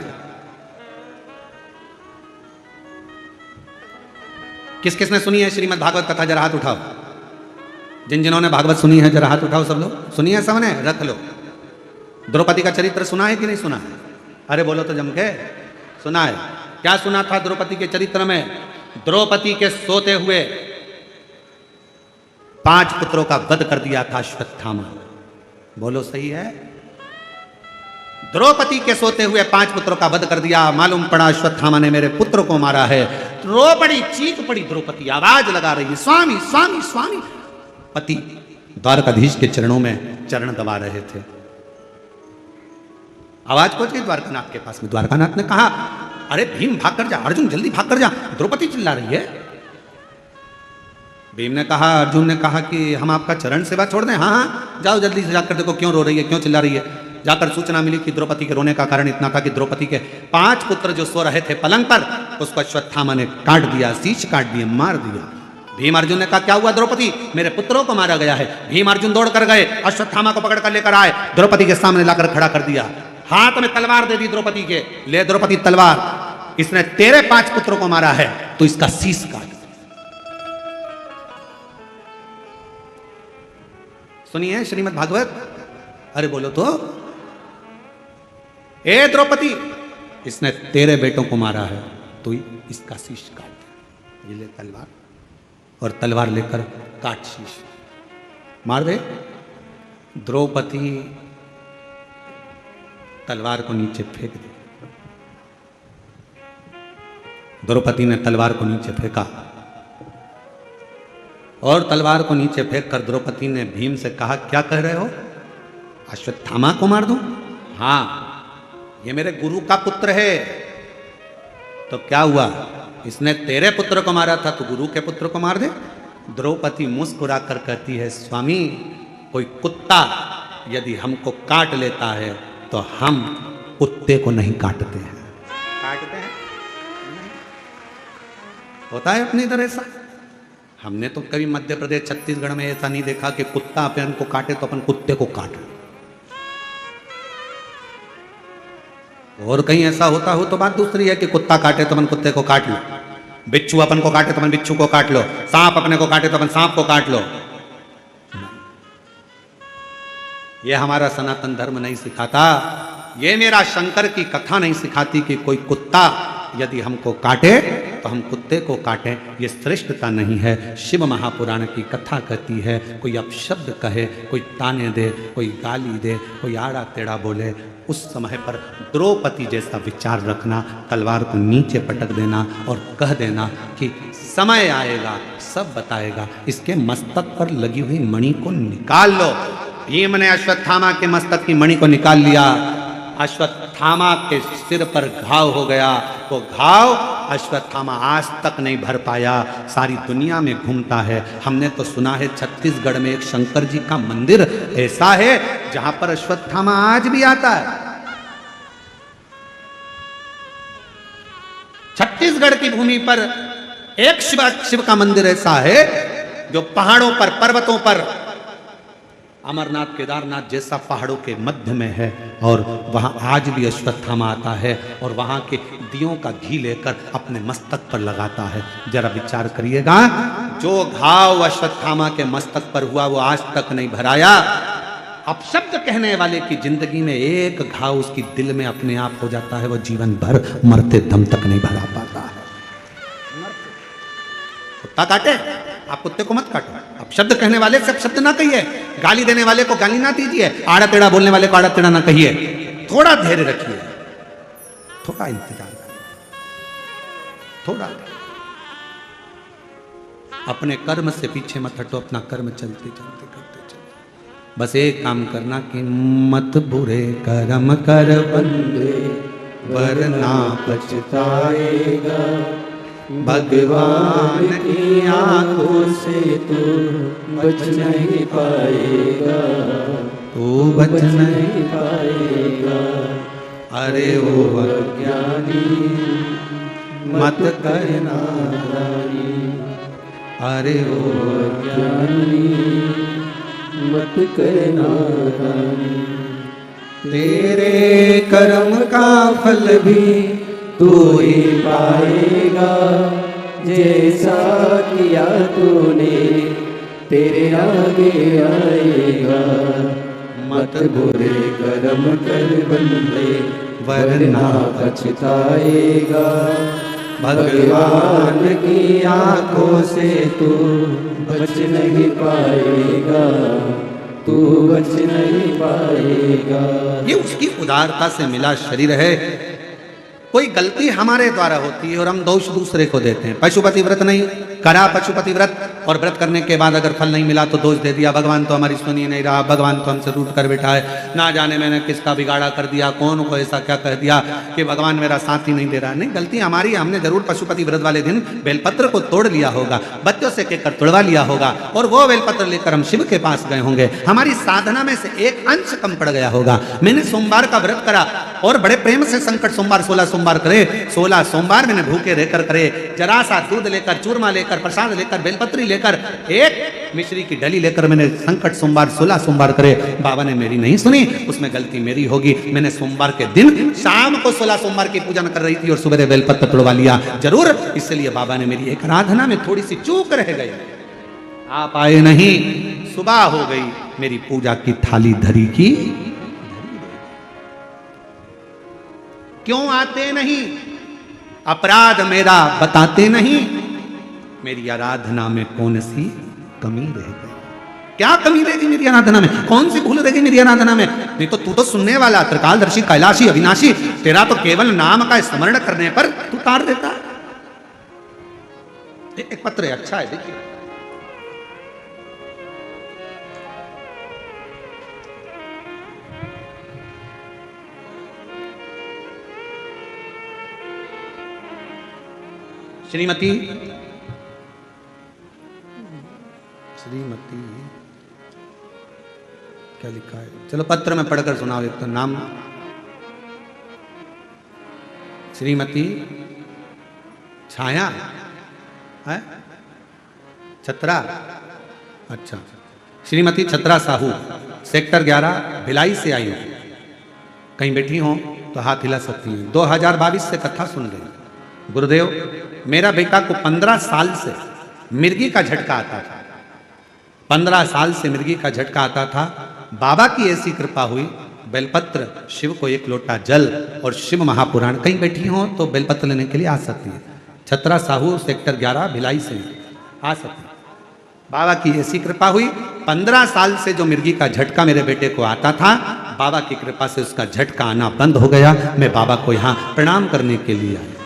किस किस ने सुनी है श्रीमद् भागवत कथा? जरा हाथ उठाओ। जिन जिन्होंने भागवत सुनी है जरा हाथ उठाओ। सब लोग सुनी है? सबने रख लो। द्रौपदी का चरित्र सुना है कि नहीं सुना? अरे बोलो तो जम के। सुना है? क्या सुना था द्रौपदी के चरित्र में? द्रौपदी के सोते हुए 5 पुत्रों का वध कर दिया था अश्वत्थामा। बोलो सही है? द्रौपदी के सोते हुए 5 पुत्रों का वध कर दिया। मालूम पड़ा अश्वत्थामा ने मेरे पुत्र को मारा है। रो पड़ी, चीख पड़ी द्रौपदी, आवाज लगा रही है, स्वामी स्वामी स्वामी। पति द्वारकाधीश के चरणों में चरण दबा रहे थे। आवाज पहुंच गई द्वारकानाथ के पास में। द्वारकानाथ ने कहा, अरे भीम भाग कर जा, अर्जुन जल्दी भाग कर जा, द्रौपदी चिल्ला रही है। भीम ने कहा, अर्जुन ने कहा कि हम आपका चरण सेवा छोड़ दें? हाँ हाँ जाओ जल्दी से जाकर देखो क्यों रो रही है, क्यों चिल्ला रही है। जाकर सूचना मिली कि द्रौपदी के रोने का कारण इतना था कि द्रौपदी के 5 पुत्र जो सो रहे थे पलंग पर, उसको अश्वत्थामा ने काट दिया, शीश काट दिए, मार दिया। भीम अर्जुन ने कहा, क्या हुआ द्रौपदी? मेरे पुत्रों को मारा गया है। भीम अर्जुन दौड़ कर गए, अश्वत्थामा को पकड़ कर लेकर आए, द्रौपदी के सामने लाकर खड़ा कर दिया, हाथ में तलवार दे दी द्रौपदी के। ले द्रौपदी तलवार, इसने तेरे 5 पुत्रों को मारा है तो इसका शीश काट। सुनिए श्रीमद् भागवत। अरे बोलो तो। ए द्रौपदी, इसने तेरे बेटों को मारा है तो इसका शीश काट। ये ले तलवार, और तलवार लेकर काट शीश, मार दे। द्रौपदी तलवार को नीचे फेंक दी। द्रौपदी ने तलवार को नीचे फेंका, और तलवार को नीचे फेंक कर द्रौपदी ने भीम से कहा, क्या कह रहे हो? अश्वत्थामा को मार दूं? हाँ, ये मेरे गुरु का पुत्र है। तो क्या हुआ? इसने तेरे पुत्र को मारा था तो गुरु के पुत्र को मार दे। द्रौपदी मुस्कुरा कर कहती है, स्वामी, कोई कुत्ता यदि हमको काट लेता है तो हम कुत्ते को नहीं काटते हैं। काटते हैं? नहीं। होता है अपनी तरह ऐसा? हमने तो कभी मध्य प्रदेश छत्तीसगढ़ में ऐसा नहीं देखा कि कुत्ता अपन को काटे तो अपन कुत्ते को काट। और कहीं ऐसा होता हो तो बात दूसरी है कि कुत्ता काटे तो अपन कुत्ते को काट लो, बिच्छू अपन को काटे तो अपन बिच्छू को काट लो, सांप अपने को काटे तो अपन सांप को काट लो। ये हमारा सनातन धर्म नहीं सिखाता, ये मेरा शंकर की कथा नहीं सिखाती कि कोई कुत्ता यदि हमको काटे तो हम कुत्ते को काटें। ये श्रेष्ठता नहीं है। शिव महापुराण की कथा कहती है कोई अपशब्द कहे, कोई ताने दे, कोई गाली दे, कोई आड़ा टेढ़ा बोले, उस समय पर द्रौपदी जैसा विचार रखना, तलवार को नीचे पटक देना और कह देना कि समय आएगा सब बताएगा। इसके मस्तक पर लगी हुई मणि को निकाल लो। भीम ने अश्वत्थामा के मस्तक की मणि को निकाल लिया, अश्वत्थामा के सिर पर घाव हो गया। वो घाव अश्वत्थामा आज तक नहीं भर पाया, सारी दुनिया में घूमता है। हमने तो सुना है छत्तीसगढ़ में एक शंकर जी का मंदिर ऐसा है जहां पर अश्वत्थामा आज भी आता है। छत्तीसगढ़ की भूमि पर एक शिव का मंदिर ऐसा है जो पहाड़ों पर, पर्वतों पर, अमरनाथ केदारनाथ जैसा पहाड़ों के मध्य में है, और वहां आज भी अश्वत्थामा आता है और वहां के दियों का घी लेकर अपने मस्तक पर लगाता है। जरा विचार करिएगा, जो घाव अश्वत्थामा के मस्तक पर हुआ वो आज तक नहीं भराया। अपशब्द कहने वाले की जिंदगी में एक घाव उसकी दिल में अपने आप हो जाता है, वो जीवन भर मरते दम तक नहीं भरा पाता है। कुत्ता काटे, आप कुत्ते को मत काटो। अब शब्द कहने वाले से शब्द ना कहिए, गाली देने वाले को गाली ना दीजिए, आड़ा टेढ़ा बोलने वाले को आड़ा टेढ़ा ना कहिए। थोड़ा धैर्य रखिए, थोड़ा इंतजार करिए, थोड़ा। अपने कर्म से पीछे मत हटो, अपना कर्म चलते चलते करते चलो। बस एक काम करना कि मत बुरे कर्म कर बंदे वरना पछताएगा, भगवान की आंखों से तू बच नहीं पाएगा, तू बच नहीं पाएगा। अरे वो अज्ञानी मत करना दानी, अरे वो अज्ञानी मत करना दानी। तेरे कर्म का फल भी तू ही पाएगा, जैसा किया तूने तेरे आगे आएगा। मत बुरे कर्म कर बंदे वरना पछताएगा, भगवान की आंखों से तू बच नहीं पाएगा, तू बच नहीं पाएगा। ये उसकी उदारता से मिला शरीर है। कोई गलती हमारे द्वारा होती है और हम दोष दूसरे को देते हैं। पशुपति व्रत नहीं करा, पशुपति व्रत, और व्रत करने के बाद अगर फल नहीं मिला तो दोष दे दिया, भगवान तो हमारी सुनी नहीं रहा, भगवान तो हमसे रूठ कर बैठा है, ना जाने मैंने किसका बिगाड़ा कर दिया, कौन को ऐसा क्या कह दिया कि भगवान मेरा साथ ही नहीं दे रहा। नहीं, गलती हमारी, हमने जरूर पशुपति व्रत वाले दिन बेलपत्र को तोड़ लिया होगा, बच्चों से कहकर तोड़वा लिया होगा, और वो बेलपत्र लेकर हम शिव के पास गए होंगे। हमारी साधना में से एक अंश कम पड़ गया होगा। मैंने सोमवार का व्रत करा और बड़े प्रेम से संकट सोमवार 16 सोमवार करे, 16 सोमवार मैंने भूखे रहकर करे, जरा सा दूध लेकर, चूरमा लेकर, प्रसाद लेकर, बेलपत्री लेकर, एक मिश्री की डली लेकर मैंने संकट सोमवार 16 सोमवार करे। बाबा ने मेरी नहीं सुनी, उसमें गलती मेरी होगी। मैंने सोमवार के दिन शाम को 16 सोमवार की पूजा कर रही थी और सुबह बेलपत्र तोड़वा लिया, जरूर इसलिए बाबा ने मेरी एक आराधना में थोड़ी सी चूक रह गई। आप आए नहीं, सुबह हो गई, मेरी पूजा की थाली धरी की। क्यों आते नहीं? अपराध मेरा बताते नहीं। मेरी आराधना में कौन सी कमी रह गई? क्या कमी रहेगी मेरी आराधना में? कौन सी भूल रहेगी मेरी आराधना में? नहीं तो तू तो सुनने वाला, त्रिकालदर्शी, कैलाशी, अविनाशी, तेरा तो केवल नाम का स्मरण करने पर तू तार देता है। एक पत्र है, अच्छा है, देखिए। श्रीमती क्या लिखा है? चलो पत्र में पढ़कर सुनाओ। एक तो नाम श्रीमती छाया है, छत्रा, अच्छा, श्रीमती छत्रा साहू, सेक्टर 11 भिलाई से आई हो, कहीं बैठी हो तो हाथ हिला सकती हैं। 2022 से कथा सुन रही। गुरुदेव, मेरा बेटा को 15 साल से मिर्गी का झटका आता था, 15 साल से मिर्गी का झटका आता था। बाबा की ऐसी कृपा हुई, बेलपत्र, शिव को 1 लोटा जल और शिव महापुराण, कहीं बैठी हो तो बेलपत्र लेने के लिए आ सकती है। छत्रा साहू, सेक्टर 11 भिलाई से आ सकती है। बाबा की ऐसी कृपा हुई, 15 साल से जो मिर्गी का झटका मेरे बेटे को आता था, बाबा की कृपा से उसका झटका आना बंद हो गया। मैं बाबा को यहां प्रणाम करने के लिए आया।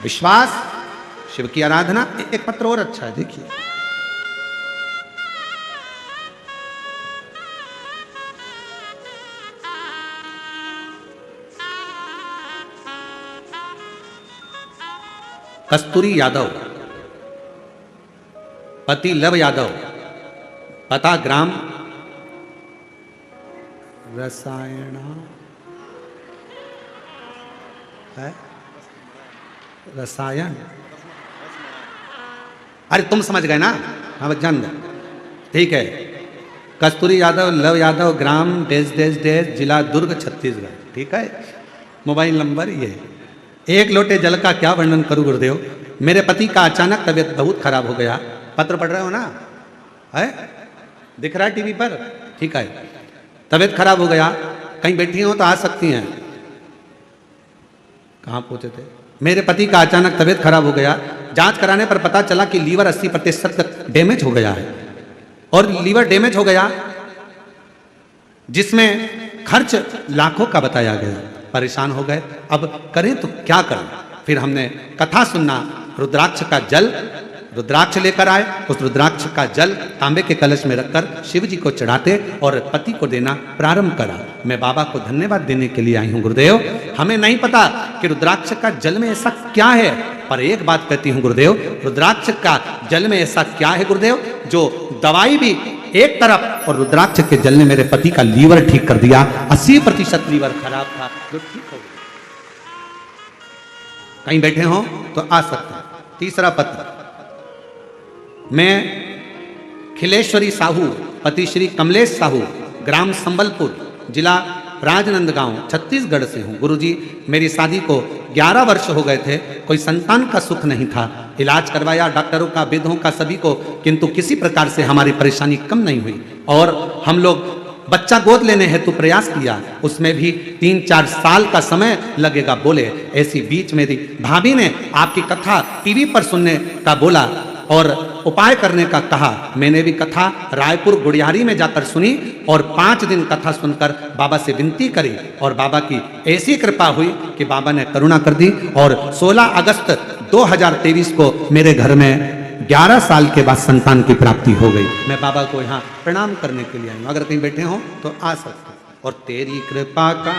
विश्वास, शिव की आराधना। एक पत्र और अच्छा है, देखिए। कस्तूरी यादव, पति लव यादव, पता ग्राम रसायना है, रसायन, अरे तुम समझ गए ना, हाँ जान गए, ठीक है। कस्तूरी यादव, लव यादव, ग्राम डेज डेज डेज, जिला दुर्ग, छत्तीसगढ़, ठीक है। मोबाइल नंबर ये। 1 लोटे जल का क्या वर्णन करूं गुरुदेव। मेरे पति का अचानक तबीयत बहुत खराब हो गया। पत्र पढ़ रहे हो ना, है, दिख रहा है टीवी पर, ठीक है। तबीयत खराब हो गया, कहीं बैठी हो तो आ सकती हैं। कहाँ पहुंचे थे। मेरे पति का अचानक तबीयत खराब हो गया। जांच कराने पर पता चला कि लीवर 80% तक डैमेज हो गया है, और लीवर डैमेज हो गया जिसमें खर्च लाखों का बताया गया। परेशान हो गए, अब करें तो क्या करें। फिर हमने कथा सुनना, रुद्राक्ष का जल, रुद्राक्ष लेकर आए। उस रुद्राक्ष का जल तांबे के कलश में रखकर शिव जी को चढ़ाते और पति को देना प्रारंभ करा। मैं बाबा को धन्यवाद देने के लिए आई हूँ गुरुदेव। हमें नहीं पता कि रुद्राक्ष का जल में ऐसा क्या है, पर एक बात कहती हूँ गुरुदेव, रुद्राक्ष का जल में ऐसा क्या है गुरुदेव, जो दवाई भी एक तरफ, और रुद्राक्ष के जल ने मेरे पति का लीवर ठीक कर दिया। 80% लीवर खराब था, जो ठीक हो गया। कहीं बैठे हो तो आ सकते हैं। तीसरा पत्र। मैं खिलेश्वरी साहू, पति श्री कमलेश साहू, ग्राम संबलपुर, जिला राजनंदगांव, छत्तीसगढ़ से हूँ। गुरुजी, मेरी शादी को 11 वर्ष हो गए थे, कोई संतान का सुख नहीं था। इलाज करवाया डॉक्टरों का, वेदों का, सभी को, किंतु किसी प्रकार से हमारी परेशानी कम नहीं हुई। और हम लोग बच्चा गोद लेने हेतु प्रयास किया, उसमें भी 3-4 साल का समय लगेगा बोले। ऐसी बीच मेरी भाभी ने आपकी कथा टीवी पर सुनने का बोला और उपाय करने का कहा। मैंने भी कथा रायपुर गुड़ियारी में जाकर सुनी और 5 दिन कथा सुनकर बाबा से विनती करी, और बाबा की ऐसी कृपा हुई कि बाबा ने करुणा कर दी। और 16 अगस्त 2023 को मेरे घर में 11 साल के बाद संतान की प्राप्ति हो गई। मैं बाबा को यहाँ प्रणाम करने के लिए आई हूँ। अगर कहीं बैठे हो तो आ सकते। और तेरी कृपा का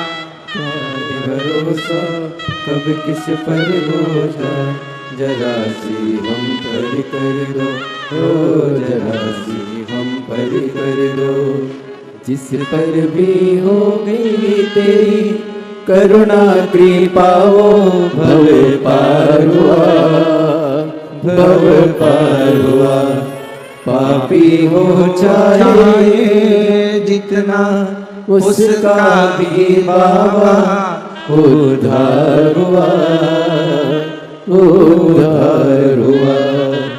भरोसा कब किस पर हो जाए, जरा सी हम पर कर दो, ओ जरा सी हम पर कर दो। जिस पर भी हो गई तेरी करुणा कृपा, वो भव पार हुआ, भव पार हुआ। पापी हो चाहे जितना, उसका भी बाबा उद्धार हुआ, उद्धार हुआ।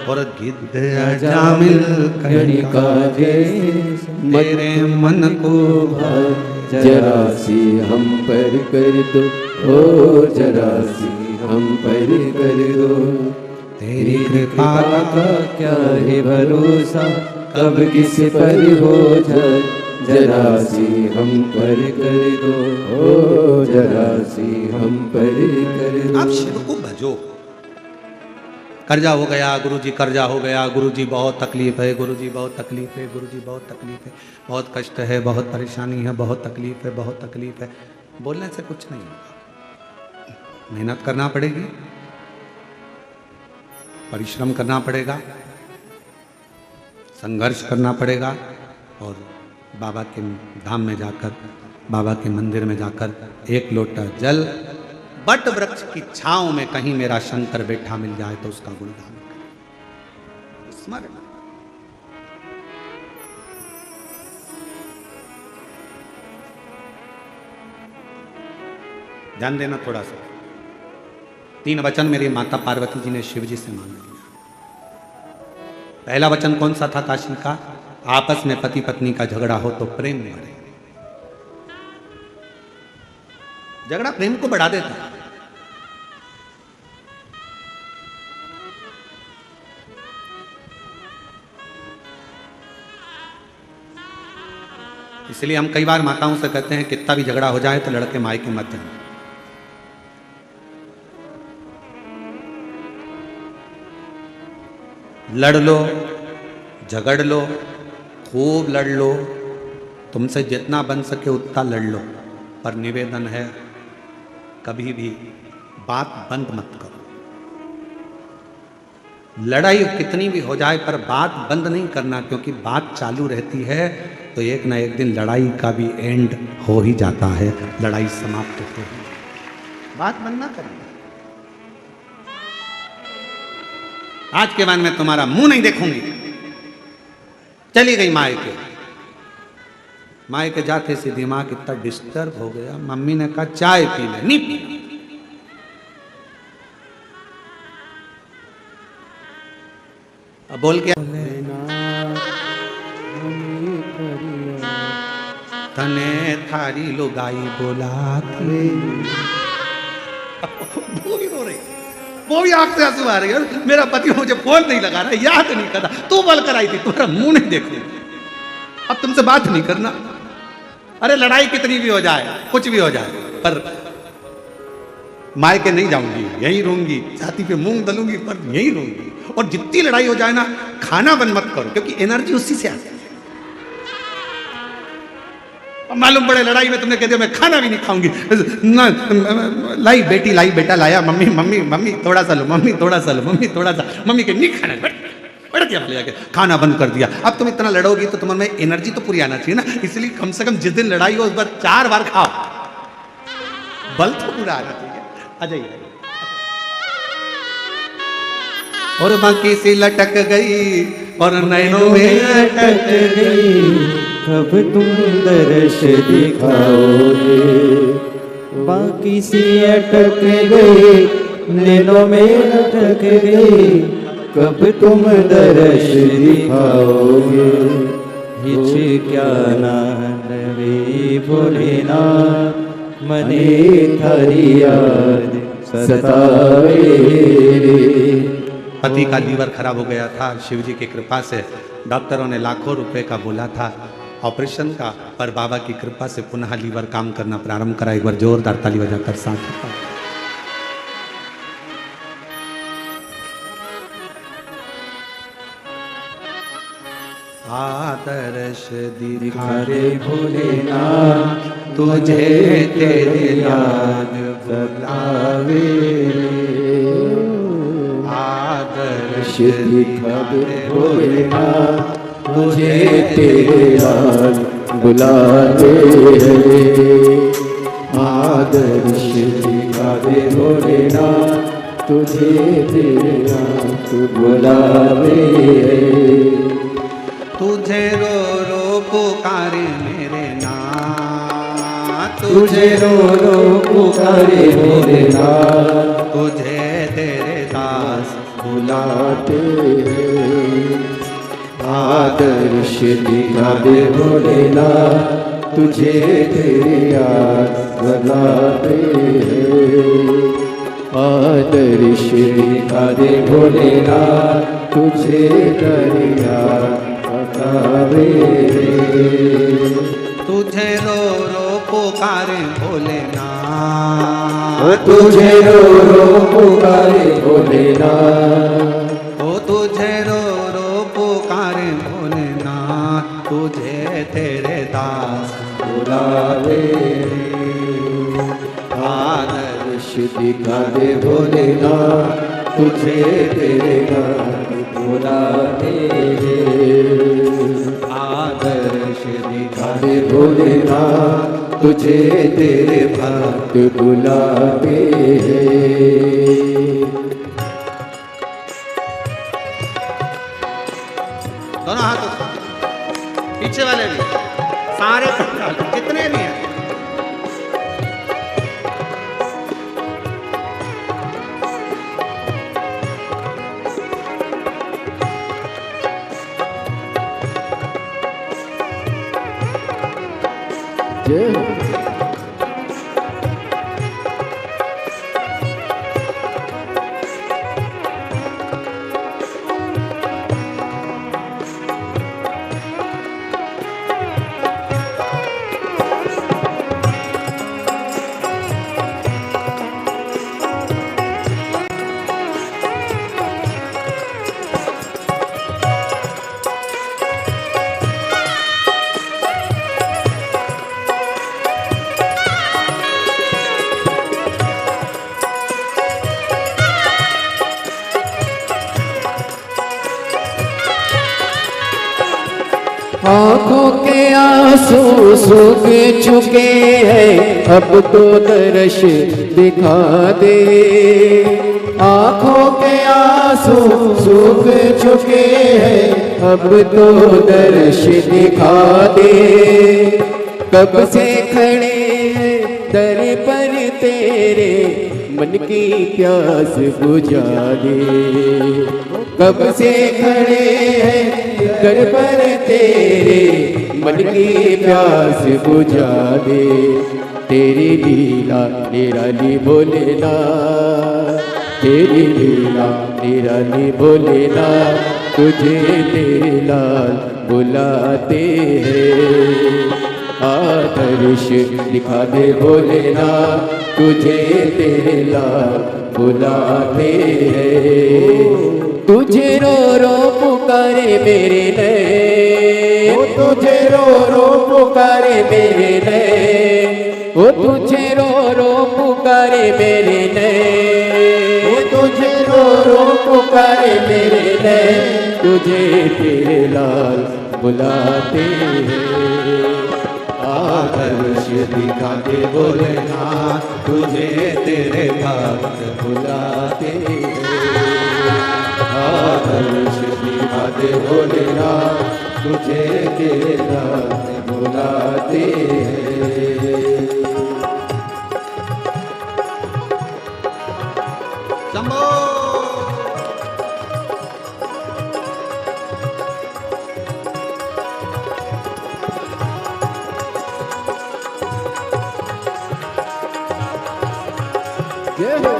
और गिद्ध अजामिल कणिका जैसे मेरे मन को भाए, जरा सी हम पर कर दो, ओ जरा सी हम पर कर दो। तेरी कृपा का क्या है भरोसा, कब किस पर हो जाए, जरा सी हम पर कर दो, ओ जरा सी हम पर कर दो। आप शिव को भजो। कर्जा हो गया गुरुजी, कर्जा हो गया गुरुजी, बहुत तकलीफ है गुरुजी, बहुत तकलीफ है गुरुजी, बहुत तकलीफ है, बहुत कष्ट है, बहुत परेशानी है, बहुत तकलीफ है, बहुत तकलीफ है। बोलने से कुछ नहीं होगा। मेहनत करना पड़ेगी, परिश्रम करना पड़ेगा, संघर्ष करना पड़ेगा, और बाबा के धाम में जाकर, बाबा के मंदिर में जाकर 1 लोटा जल, बट वृक्ष की छांव में कहीं मेरा शंकर बैठा मिल जाए तो उसका गुणगान करें। स्मरण। ध्यान देना थोड़ा सा। 3 वचन मेरी माता पार्वती जी ने शिव जी से मांग लिया। पहला वचन कौन सा था काशी का? आपस में पति पत्नी का झगड़ा हो तो प्रेम बढ़े। झगड़ा प्रेम को बढ़ा देता है। इसलिए हम कई बार माताओं से कहते हैं कितना भी झगड़ा हो जाए तो लड़के मायके मत जाना। लड़ लो, झगड़ लो, खूब लड़ लो, तुमसे जितना बन सके उतना लड़ लो, पर निवेदन है कभी भी बात बंद मत करो। लड़ाई कितनी भी हो जाए पर बात बंद नहीं करना, क्योंकि बात चालू रहती है तो एक ना एक दिन लड़ाई का भी एंड हो ही जाता है, लड़ाई समाप्त हो ही। बात बंद ना करना। आज के बाद मैं तुम्हारा मुंह नहीं देखूंगी। चली गई मायके। मायके जाते से दिमाग इतना डिस्टर्ब हो गया, मम्मी ने कहा चाय पी ले, नहीं पी। अब बोल के तने थारी लुगाई बोला वो भी रो रही, वो भी आंख से आंसू आ रही है। मेरा पति मुझे फोन नहीं लगा रहा, याद नहीं करता, तू बोल कर आई थी, तुम्हारा मुंह नहीं देखूंगी, अब तुमसे बात नहीं करना। अरे लड़ाई कितनी भी हो जाए, कुछ भी हो जाए, पर मायके नहीं जाऊंगी, यहीं रहूंगी, छाती पे मूंग दलूंगी पर यहीं रहूंगी। और जितनी लड़ाई हो जाए ना, खाना बंद मत करो, क्योंकि एनर्जी उसी से आती है। मालूम पड़े लड़ाई में तुमने कह दिया मैं खाना भी नहीं खाऊंगी, लाई बेटी लाई बेटा लाया, मम्मी मम्मी मम्मी थोड़ा सा लो, मम्मी थोड़ा सा लो, मम्मी थोड़ा सा, मम्मी के नहीं खाना, बैठ गया ले जाके खाना बंद कर दिया। अब तुम इतना लड़ोगी तो तुम्हारे में एनर्जी तो पूरी आना चाहिए ना, इसलिए कम से कम जिस दिन लड़ाई हो उस बार 4 बार खाओ, बल तो पूरा आना चाहिए। आ जाइए। और बाकी सी लटक गई और नैनों में अटक गई, कब तुम दर्श दिखाओगे। बाकी सी अटक गई, नैनों में अटक गई, कब तुम दर्श दिखाओगे। हिचक्याना नवे भोलेनाथ, मने थारी याद सतावे। पति का लीवर खराब हो गया था, शिव जी की कृपा से डॉक्टरों ने लाखों रुपए का बोला था ऑपरेशन का, पर बाबा की कृपा से पुनः लीवर काम करना प्रारंभ करा। एक बार जोरदार ताली बजाकर साथ। आदर्श दिखा दे भोलेनाथ, तुझे तेरे याद बुलावे। आदर्श दिखा दे भोलेनाथ, तुझे तेरे याद बुलावे। आदर्श दिखा दे भोलेनाथ, तुझे तेरे याद बुलावे। तुझे रो रो पुकारे मेरे नाथ, तुझे रो रो पुकारे मेरे नाथ, तुझे तेरे दास बुलाते हैं। आदर्श दिखा दे भोलेनाथ, तुझे तेरे याद बुलाते हैं। आदर्श दिखा दे भोलेनाथ, तुझे तेरे याद बुलाते हैं। तुझे रो रो पुकारे भोलेनाथ, तुझे रो रो पुकारे भोलेनाथ, ओ तुझे रो रो पुकारे भोलेनाथ, तुझे तेरे दास बुलावे। आदर्श दिखा दे भोलेनाथ, तुझे तेरे नाम बुलाते हैं। आदर्श दिखा दे भोलेनाथ, तुझे तेरे भक्त बुलाते हैं। पीछे वाले भी सारे जितने भी हैं। जय हो। आँखों के आंसू सूख चुके हैं, अब तो दर्श दिखा दे। आँखों के आंसू सूख चुके हैं, अब तो दर्श दिखा दे। कब से खड़े हैं दर पर तेरे, मन की प्यास बुझा दे। कब से खड़े हैं दर पर तेरे, मन की प्यास बुझा दे। तेरी लीला निराली भोलेना, तेरी लीला निराली भोलेना, तुझे तेरे लाल बुलाते हैं। आदर्श दिखा दे भोलेना, तुझे तेरे लाल बुलाते हैं। तुझे रो रो पुकारे मेरे नैन, ओ तुझे रो रो पुकारे मेरे नैन, ओ तुझे रो रो पुकारे मेरे नैन, ओ तुझे रो रो पुकारे मेरे नैन, तुझे तेरे लाल बुलाते हैं। आदर्श दिखा दे भोलेनाथ, तुझे तेरे भक्त बुलाते हैं। आदर्श दिखा दे भोलेनाथ, तुझे तेरे भक्त बुलाते हैं। शंभो जय हो।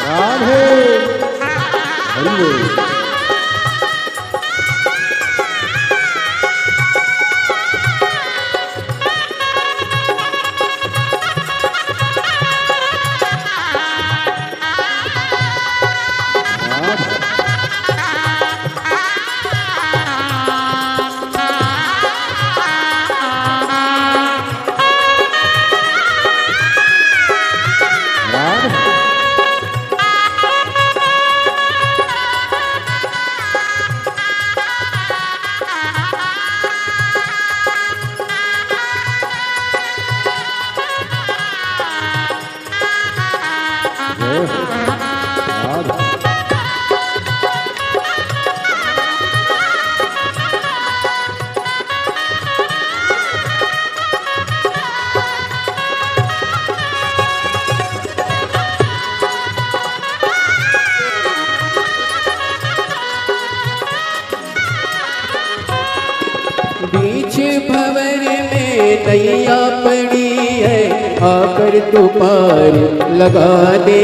राधे हरि बोल। बीच भंवर में नैया पड़ी है, आकर तो पार लगा दे।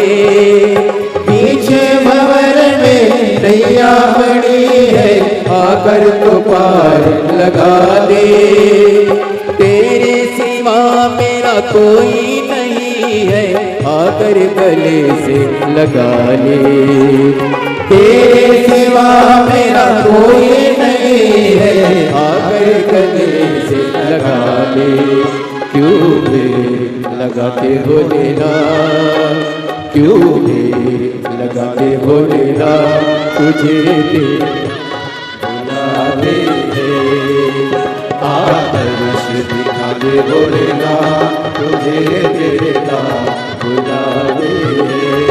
बीच भंवर में नैया पड़ी है, आकर तो पार लगा दे। तेरे सिवा मेरा कोई नहीं है, आकर गले से लगा ले। तेरे सिवा मेरा कोई नहीं है, आकर गले से लगा ले, क्यों भी लगाते भोलेनाथ, क्यों भी लगाते भोलेनाथ, तुझे बुलाते हैं, आदर्श दिखा दे भोलेनाथ, तुझे तेरे नाम बुलाते हैं,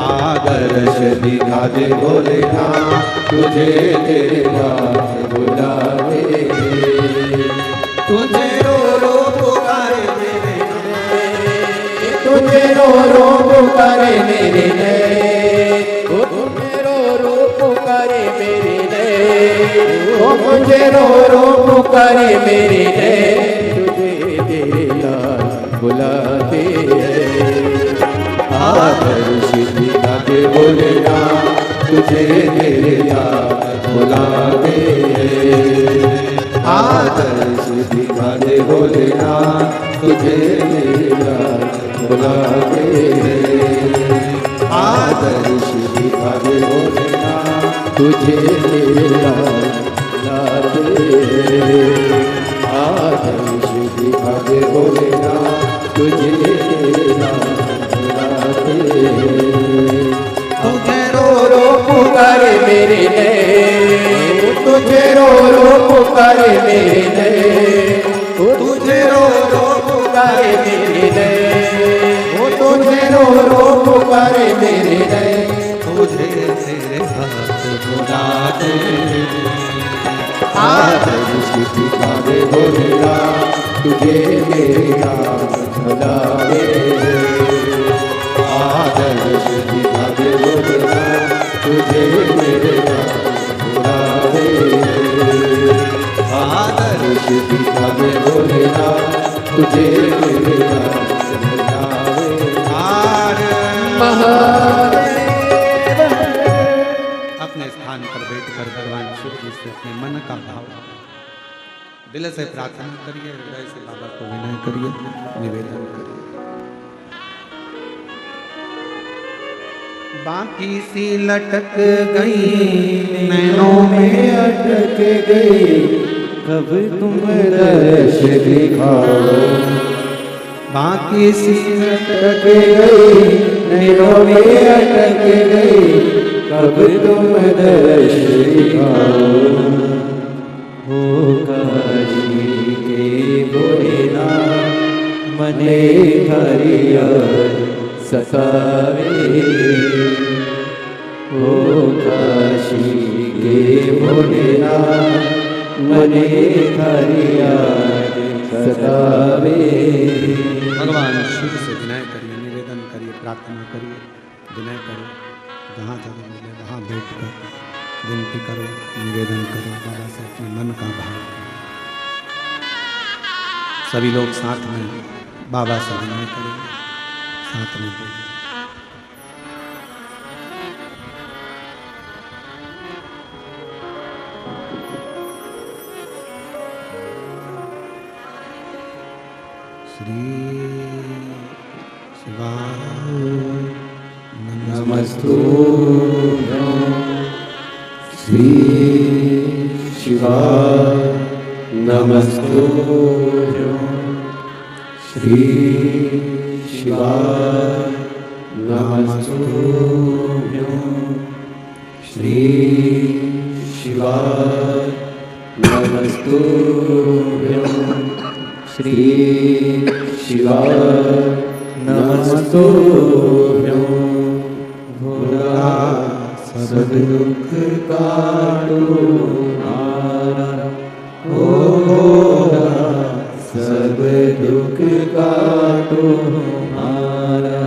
आदर्श दिखा दे भोलेनाथ, तुझे तेरे नाम बुलाते हैं, तुझे रो रो पुकारे मेरे नैन, तुझे रो रो पुकारे मेरे नैन, तुझे रो रो पुकारे मेरे नैन, मुझे रो रो पुकारे मेरे नैन, तुझे तेरे लाल बुलाते हैं, आदर्श दिखाते भोलेनाथ, तुझे तेरे लाल बुलाते हैं, आदर्श दिखाते भोलेनाथ, तुझे तेरे लाल बुलाते हैं, आदर्श दिखाते भोलेनाथ, तुझे तेरे लाल बुलाते हैं, आदर्श दिखाते भोलेनाथ, तुझे तेरे लाल बुलाते हैं, तुझे रो रो पुकारे मेरे नैन, तुझे रो रो पुकारे मेरे नैन, तुझे रो रो पुकारे मेरे नैन, तुझे रो रो पुकारे मेरे नैन, तुझे तेरे हाथ बुलाते हैं, आदर्श दिखाते भोलेनाथ, तुझे मेरे हाथ बुलाते हैं, आदर्श दिखाते भोलेनाथ, तुझे मेरे हाथ बुलाते हैं, आदर्श दिखाते भोलेनाथ, तुझे मेरे हाथ बुलाते हैं, महादेव। अपने स्थान पर बैठकर भगवान शिव जी से अपने मन का भाव दिल से प्रार्थना करिए, हृदय से बाबा को विनय करिए, निवेदन करिए। बाकी सी लटक गई नैनों में अटक गई, कब तुम दर्श दिखाओ, बाकी सी अटक गई नैनों में अटक गई, कब तुम दर्श दिखाओ, हो काशी के भोलेनाथ, मने हरिया सतावे, हो काशी के भोलेनाथ, मने हरिया सतावे। भगवान शिव से विनय करिए, निवेदन करिए, प्रार्थना करिए, विनय करो, जहाँ जगह मिले वहाँ बैठ कर विनती करो, निवेदन करो, बाबा से अपने मन का भाव। सभी लोग साथ में बाबा से विनय करें, साथ में बोलें। श्री शिवाय नमस्तुभ्यं, श्री शिवाय नमस्तुभ्यं, श्री शिवाय नमस्तुभ्यं, श्री शिवाय नमस्तुभ्यं, श्री शिवाय नमस्तुभ्यं, भोला सब दुख काटो हमारा, ओ भोला सब दुख काटो हमारा,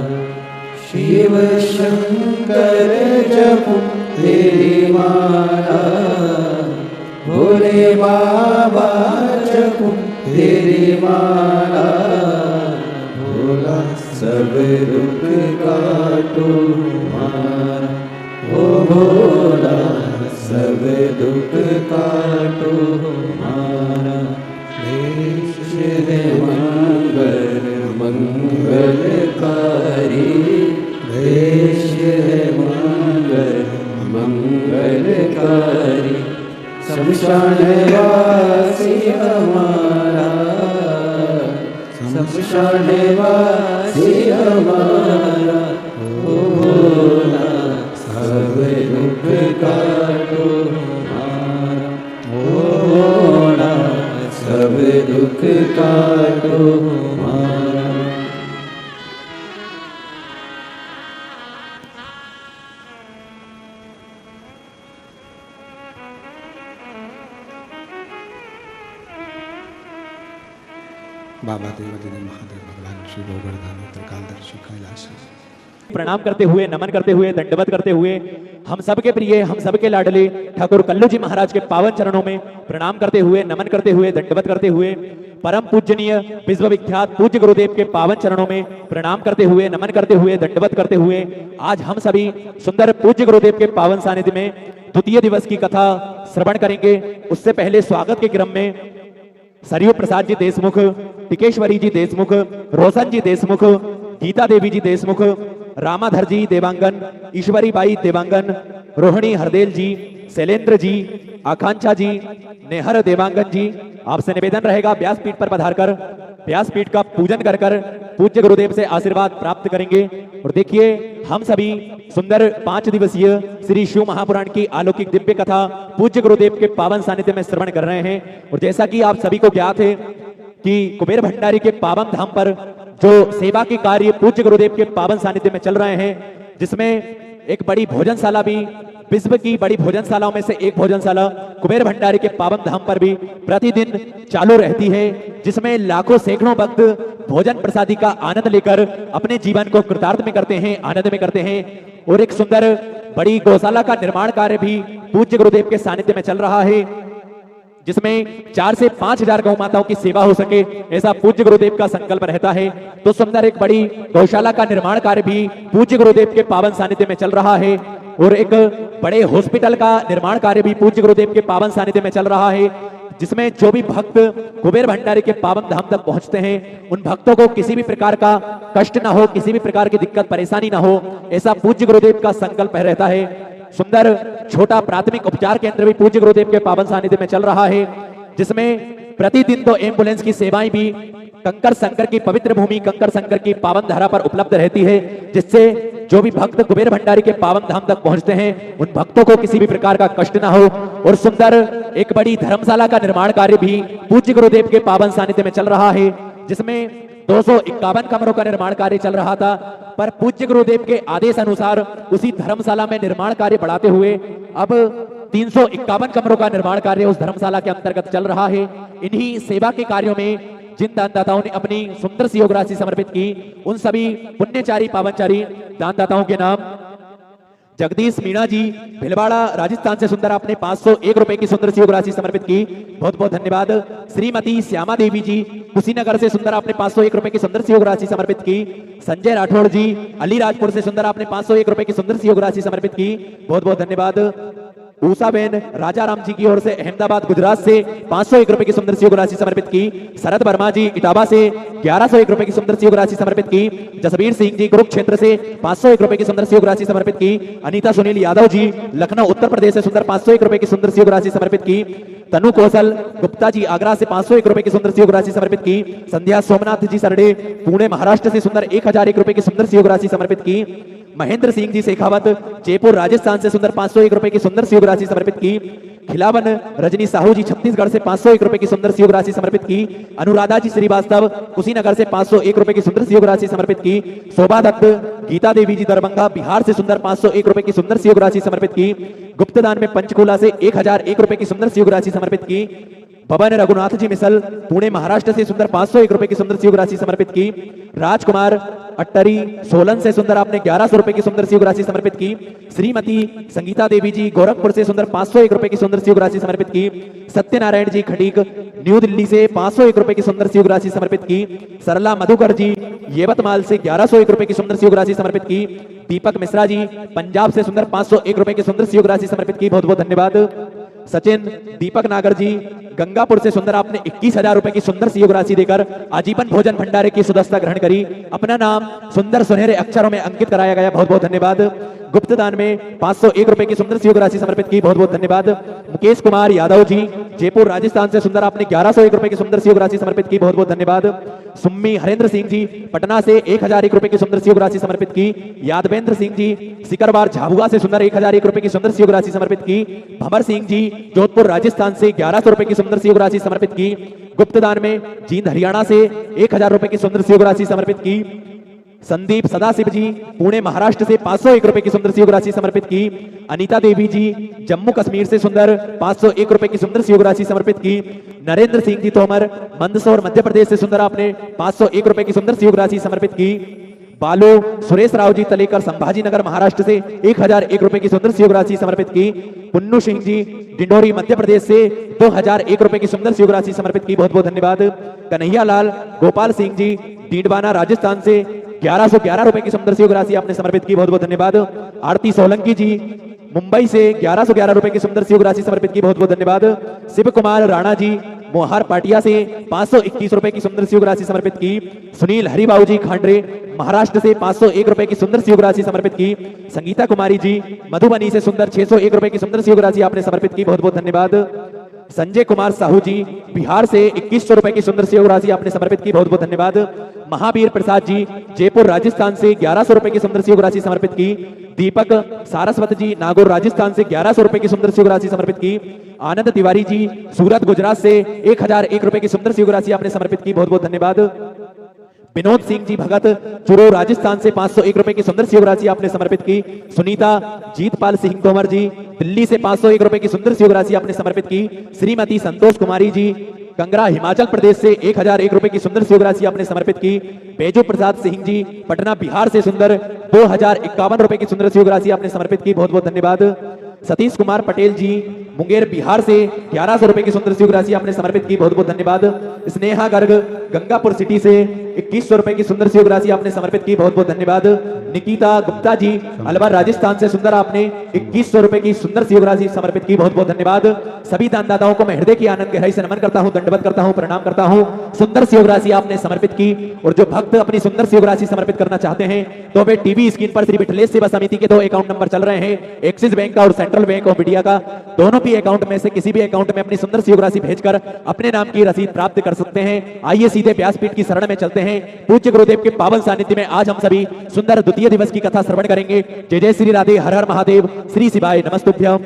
शिव शंकर जपो तेरी माला, भोले बाबा जपो तेरी माला, भोला सब दुख काटो हमारा, ओ भोला सब दुख काटो हमारा, देश है मंगल मंगलकारी, देश है मंगल मंगलकारी, शमशानवासी हमारा, शमशानवासी हमारा, ओ भोला सब दुख काटो हमारा, ओ भोला सब दुख काटो हमारा। बाबा देवादिदेव महादेव भगवान श्री गोवर्धन त्रिकालदर्शी कैलाशी। प्रणाम करते हुए, नमन करते हुए, दंडवत करते हुए हम सबके प्रिय, हम सबके लाडले ठाकुर कल्लू जी महाराज के पावन चरणों में प्रणाम करते हुए, नमन करते हुए, दंडवत करते हुए, परम पूजनीय विश्वविख्यात पूज्य गुरुदेव के पावन चरणों में प्रणाम करते हुए, नमन करते हुए, दंडवत करते हुए आज हम सभी सुंदर पूज्य गुरुदेव के पावन सानिध्य में द्वितीय दिवस की कथा श्रवण करेंगे। उससे पहले स्वागत के क्रम में सरयू प्रसाद जी देशमुख, टिकेश्वरी जी देशमुख, रोशन जी देशमुख, गीता देवी जी देशमुख, रामाधर जी देवांगन, ईश्वरी बाई देवांगन, रोहिणी हरदेल जी, शैलेंद्र जी, आकांक्षा जी, नेहर देवांगन जी, आपसे निवेदन रहेगा व्यासपीठ पर पधारकर व्यासपीठ का पूजन कर कर पूज्य गुरुदेव से आशीर्वाद प्राप्त करेंगे। और देखिए हम सभी सुंदर 5 दिवसीय श्री शिव महापुराण की अलौकिक दिव्य कथा पूज्य गुरुदेव के पावन सानिध्य में श्रवण कर रहे हैं। और जैसा कि आप सभी को ज्ञात है कि कुबेर भंडारी के पावन धाम पर जो सेवा के कार्य पूज्य गुरुदेव के पावन सानिध्य में चल रहे हैं, जिसमें एक बड़ी भोजनशाला भी, विश्व की बड़ी भोजनशालाओं में से एक भोजनशाला कुबेर भंडारी के पावन धाम पर भी प्रतिदिन चालू रहती है, जिसमें लाखों सैकड़ों भक्त भोजन प्रसादी का आनंद लेकर अपने जीवन को कृतार्थ में करते हैं, आनंद में करते हैं। और एक सुंदर बड़ी गौशाला का निर्माण कार्य भी पूज्य गुरुदेव के सानिध्य में चल रहा है, जिसमें 4 से 5 हजार गौ माताओं की सेवा हो सके, ऐसा पूज्य गुरुदेव का संकल्प रहता है। तो सुंदर एक बड़ी गौशाला का निर्माण कार्य भी पूज्य गुरुदेव के पावन सानिध्य में चल रहा है। और एक बड़े हॉस्पिटल का निर्माण कार्य भी पूज्य गुरुदेव के पावन सानिध्य में चल रहा है, जिसमें जो भी भक्त कुबेर भंडारी के पावन धाम तक पहुंचते हैं, उन भक्तों को किसी भी प्रकार का कष्ट ना हो, किसी भी प्रकार की दिक्कत परेशानी ना हो, ऐसा पूज्य गुरुदेव का संकल्प रहता है। सुंदर छोटा प्राथमिक उपचार केंद्र भी पूज्य गुरुदेव के पावन सानिध्य में चल रहा है, जिसमें प्रतिदिन तो एम्बुलेंस की सेवाएं भी कंकर संकर की पवित्र भूमि कंकर संकर की पावन धारा पर उपलब्ध रहती है, जिससे जो भी भक्त कुबेर भंडारी के पावन धाम तक पहुंचते हैं, उन भक्तों को किसी भी प्रकार का कष्ट ना हो। और सुंदर एक बड़ी धर्मशाला का निर्माण कार्य भी पूज्य गुरुदेव के पावन सानिध्य में चल रहा है, जिसमें 251 कमरों का निर्माण कार्य चल रहा था, पर पूज्य गुरुदेव के आदेश अनुसार उसी धर्मशाला में निर्माण कार्य बढ़ाते हुए अब 351 कमरों का निर्माण कार्य उस धर्मशाला के अंतर्गत चल रहा है। इन्हीं सेवा के कार्यों में जिन दानदाताओं ने अपनी सुंदर सी योग राशि समर्पित की, उन सभी पुण्यचारी पावनचारी दानदाताओं के नाम जगदीश मीणा जी भिलवाड़ा राजस्थान से सुंदर आपने 501 रुपए की सुंदर सी योग राशि समर्पित की, बहुत बहुत धन्यवाद। श्रीमती श्यामा देवी जी कुशीनगर से सुंदर आपने 501 रुपए की सुंदर सी योग राशि समर्पित की। संजय राठौड़ जी अलीराजपुर से सुंदर आपने 501 रुपए की सुंदर सी योग राशि समर्पित की, बहुत बहुत धन्यवाद। ऊषा बेन राजा राम जी की ओर से अहमदाबाद गुजरात से 501 रुपए की सुंदर सी योग राशि समर्पित की। शरद वर्मा जी इटावा से 1101 रुपए की सुंदर सी योग राशि समर्पित की। जसबीर सिंह जी कुरुक्षेत्र से 501 रुपए की सुंदर सी योग राशि समर्पित की। अनीता सुनील यादव जी लखनऊ उत्तर प्रदेश से सुंदर 501 रुपए की सुंदर सी योग राशि समर्पित की। तनु कौशल गुप्ता जी आगरा से 501 रुपए की सुंदर सी योग राशि समर्पित की। संध्या सोमनाथ जी सरडे पुणे महाराष्ट्र से सुंदर 1001 रुपए की सुंदर सी योग राशि समर्पित की। महेंद्र सिंह जी शेखावत जयपुर राजस्थान से सुंदर 501 रुपए की सुंदर सी योग राशि समर्पित की। खिलावन रजनी साहू जी छत्तीसगढ़ से 501 रुपए की सुंदर सी योग राशि समर्पित की। अनुराधा जी श्रीवास्तव कुशीनगर से 501 रुपए की सुंदर सी योग राशि समर्पित की। शोभा दत्त गीता देवी जी दरभंगा बिहार से सुंदर 501 रुपए की सुंदर सी योग राशि समर्पित की। गुप्तदान में पंचकूला से 1001 रुपए की सुंदर सी योग राशि समर्पित की। भवन रघुनाथ जी मिसल पुणे महाराष्ट्र से सुंदर 501 रुपए की सुंदर सी योग राशि समर्पित की। राजकुमार अट्टरी सोलन से सुंदर आपने 1100 रुपए की सुंदर सी योग राशि समर्पित की। श्रीमती संगीता देवी जी गोरखपुर से सुंदर 501 रुपए की सुंदर सी योग राशि समर्पित की। सत्यनारायण जी खटीक न्यू दिल्ली से 501 रुपए की सुंदर सी योग राशि समर्पित की। सरला मधुकर जी येवतमाल से 1101 रुपए की सुंदर सी योग राशि समर्पित की। दीपक मिश्रा जी पंजाब से सुंदर 501 रुपए की सुंदर सी योग राशि समर्पित की, बहुत बहुत धन्यवाद। सचिन दीपक नागर जी गंगापुर से सुंदर आपने 21,000 रुपए की सुंदर सी योग राशि देकर आजीवन भोजन भंडारे की सदस्यता ग्रहण करी। अपना नाम सुंदर सुनहरे अक्षरों में अंकित कराया गया, बहुत बहुत धन्यवाद। गुप्त दान में 501 रुपए की सुंदर सी योग राशि समर्पित की, बहुत बहुत धन्यवाद। मुकेश कुमार यादव जी जयपुर राजस्थान से सुंदर, आपने 1101 रुपए की सुंदर सी योग राशि समर्पित की, बहुत बहुत धन्यवाद। सुम्मी हरेंद्र सिंह जी पटना से 1001 रुपए की सुंदर सी योग राशि समर्पित की। यादवेंद्र सिंह जी सिकरवार झाबुआ से सुंदर 1001 रुपए की सुंदर सी योग राशि समर्पित की। भंवर सिंह जी जोधपुर राजस्थान से 1100 रुपए की सुंदर सी योग राशि समर्पित की। गुप्त दान में जींद हरियाणा से 1000 रुपए की सुंदर सी योग राशि समर्पित की। संदीप सदाशिव जी पुणे महाराष्ट्र से 501 रुपए की सुंदर सी योग राशि समर्पित की। अनीता देवी जी जम्मू कश्मीर से सुंदर 501 रुपए की सुंदर सी योग राशि समर्पित की। नरेंद्र सिंह जी तोमर मंदसौर मध्य प्रदेश से सुंदर, आपने 501 रुपए की सुंदर सी योग राशि समर्पित की। बालू सुरेश राव जी तलेकर संभाजीनगर महाराष्ट्र से 1001 रुपए की सुंदर सी योग राशि समर्पित की। पुन्नू सिंह जी डिंडोरी मध्य प्रदेश से 2001 रुपए की सुंदर सी योग राशि समर्पित की, बहुत बहुत धन्यवाद। कन्हैया लाल गोपाल सिंह जी डीडवाना राजस्थान से 1111 रुपए की सुंदर सी योग राशि आपने समर्पित की, बहुत बहुत धन्यवाद। आरती सोलंकी जी मुंबई से 1111 रुपए की सुंदर सी योग राशि समर्पित की, बहुत बहुत धन्यवाद। शिव कुमार राणा जी मोहार पाटिया से 521 रुपए की सुंदर सी योग राशि समर्पित की। सुनील हरिबाबू जी खांडरे महाराष्ट्र से 501 रुपए की सुंदर सी योग राशि समर्पित की। संगीता कुमारी जी मधुबनी से सुंदर 601 रुपए की सुंदर सी योग राशि आपने समर्पित की, बहुत बहुत धन्यवाद। संजय कुमार साहू जी बिहार से 2100 रुपए की सुंदर सी योग राशि आपने समर्पित की, बहुत बहुत धन्यवाद। महावीर प्रसाद जी जयपुर राजस्थान से 1100 रुपए की सुंदर सी योग राशि समर्पित की। दीपक सारस्वत जी नागौर राजस्थान से 1100 रुपए की सुंदर सी योग राशि समर्पित की। आनंद तिवारी जी सूरत गुजरात से 1001 रुपए की सुंदर सी योग राशि आपने समर्पित की, बहुत बहुत धन्यवाद। विनोद सिंह जी भगत चुरू राजस्थान से 501 रुपए की सुंदर सी योग राशि आपने समर्पित की। सुनीता जीतपाल सिंह तोमर जी दिल्ली से 501 रुपए की सुंदर सी योग राशि आपने समर्पित की। श्रीमती संतोष कुमारी जी कंगरा हिमाचल प्रदेश से 1001 रुपए की सुंदर सी योग राशि आपने समर्पित की। बेजू प्रसाद सिंह जी पटना बिहार से सुंदर 2051 रुपए की सुंदर सी योग राशि आपने समर्पित की, बहुत बहुत धन्यवाद। सतीश कुमार पटेल जी मुंगेर बिहार से 1100 रुपए की सुंदर सी योग राशि आपने समर्पित की, बहुत बहुत धन्यवाद। स्नेहा गर्ग गंगापुर सिटी से 2100 रुपए की सुंदर सी योग राशि आपने समर्पित की, बहुत बहुत धन्यवाद। निकिता गुप्ता जी अलवर राजस्थान से सुंदर, आपने 2100 रुपए की सुंदर सी योग राशि समर्पित की, बहुत बहुत धन्यवाद। सभी दानदाताओं को मैं हृदय की आनंद गहराई से नमन करता हूं, दंडवत करता हूं, प्रणाम करता हूं। सुंदर सी योग राशि आपने समर्पित की। और जो भक्त अपनी सुंदर सी योग राशि समर्पित करना चाहते हैं तो वे टीवी स्क्रीन पर श्री विठलेश सेवा समिति के 2 अकाउंट नंबर चल रहे हैं, एक्सिस बैंक का और सेंट्रल बैंक ऑफ इंडिया का। दोनों भी अकाउंट में से किसी भी अकाउंट में अपनी सुंदर सी योग राशि भेजकर अपने नाम की रसीद प्राप्त कर सकते हैं। आइए सीधे व्यासपीठ की शरण में चलते हैं। पूज्य गुरुदेव के पावन सानिध्य में आज हम सभी सुंदर द्वितीय दिवस की कथा श्रवण करेंगे। जय जय श्री राधे, हर हर महादेव, श्री शिवाय नमस्तुभ्यं।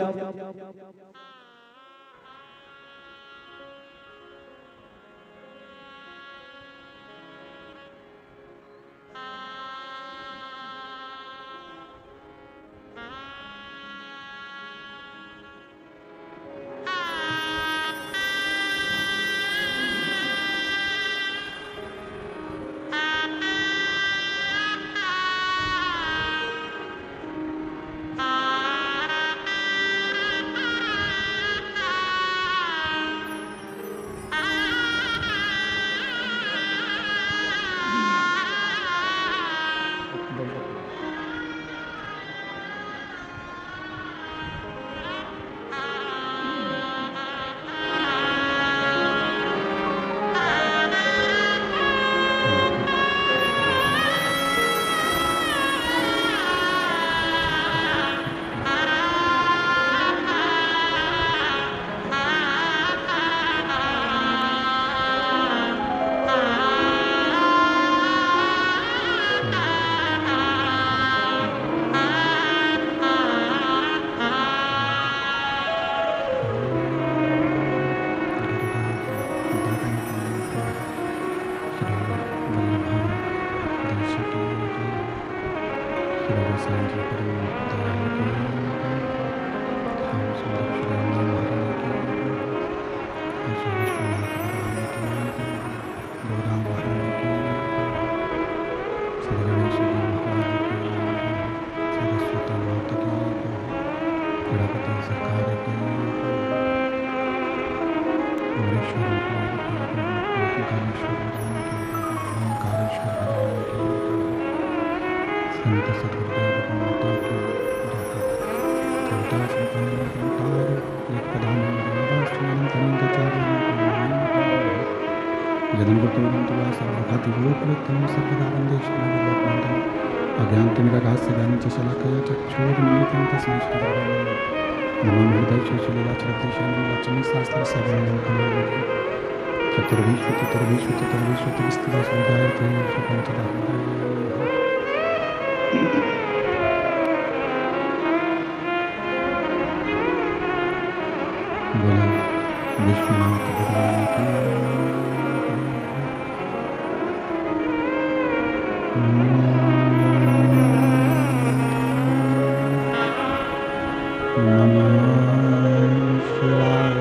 यदि अज्ञानतिमिरागास्य ज्ञानञ्च शलाकया चक्षुरुन्मीलितं तस्मै श्रीगुरवे नमः हृदयशोषलीलाचरद्देशानं लक्ष्मीशास्त्रसर्वं चतुर्विश्वतिस्थितस्वगायते बोला विश्वनाथ भगवान की नमः शिवाय।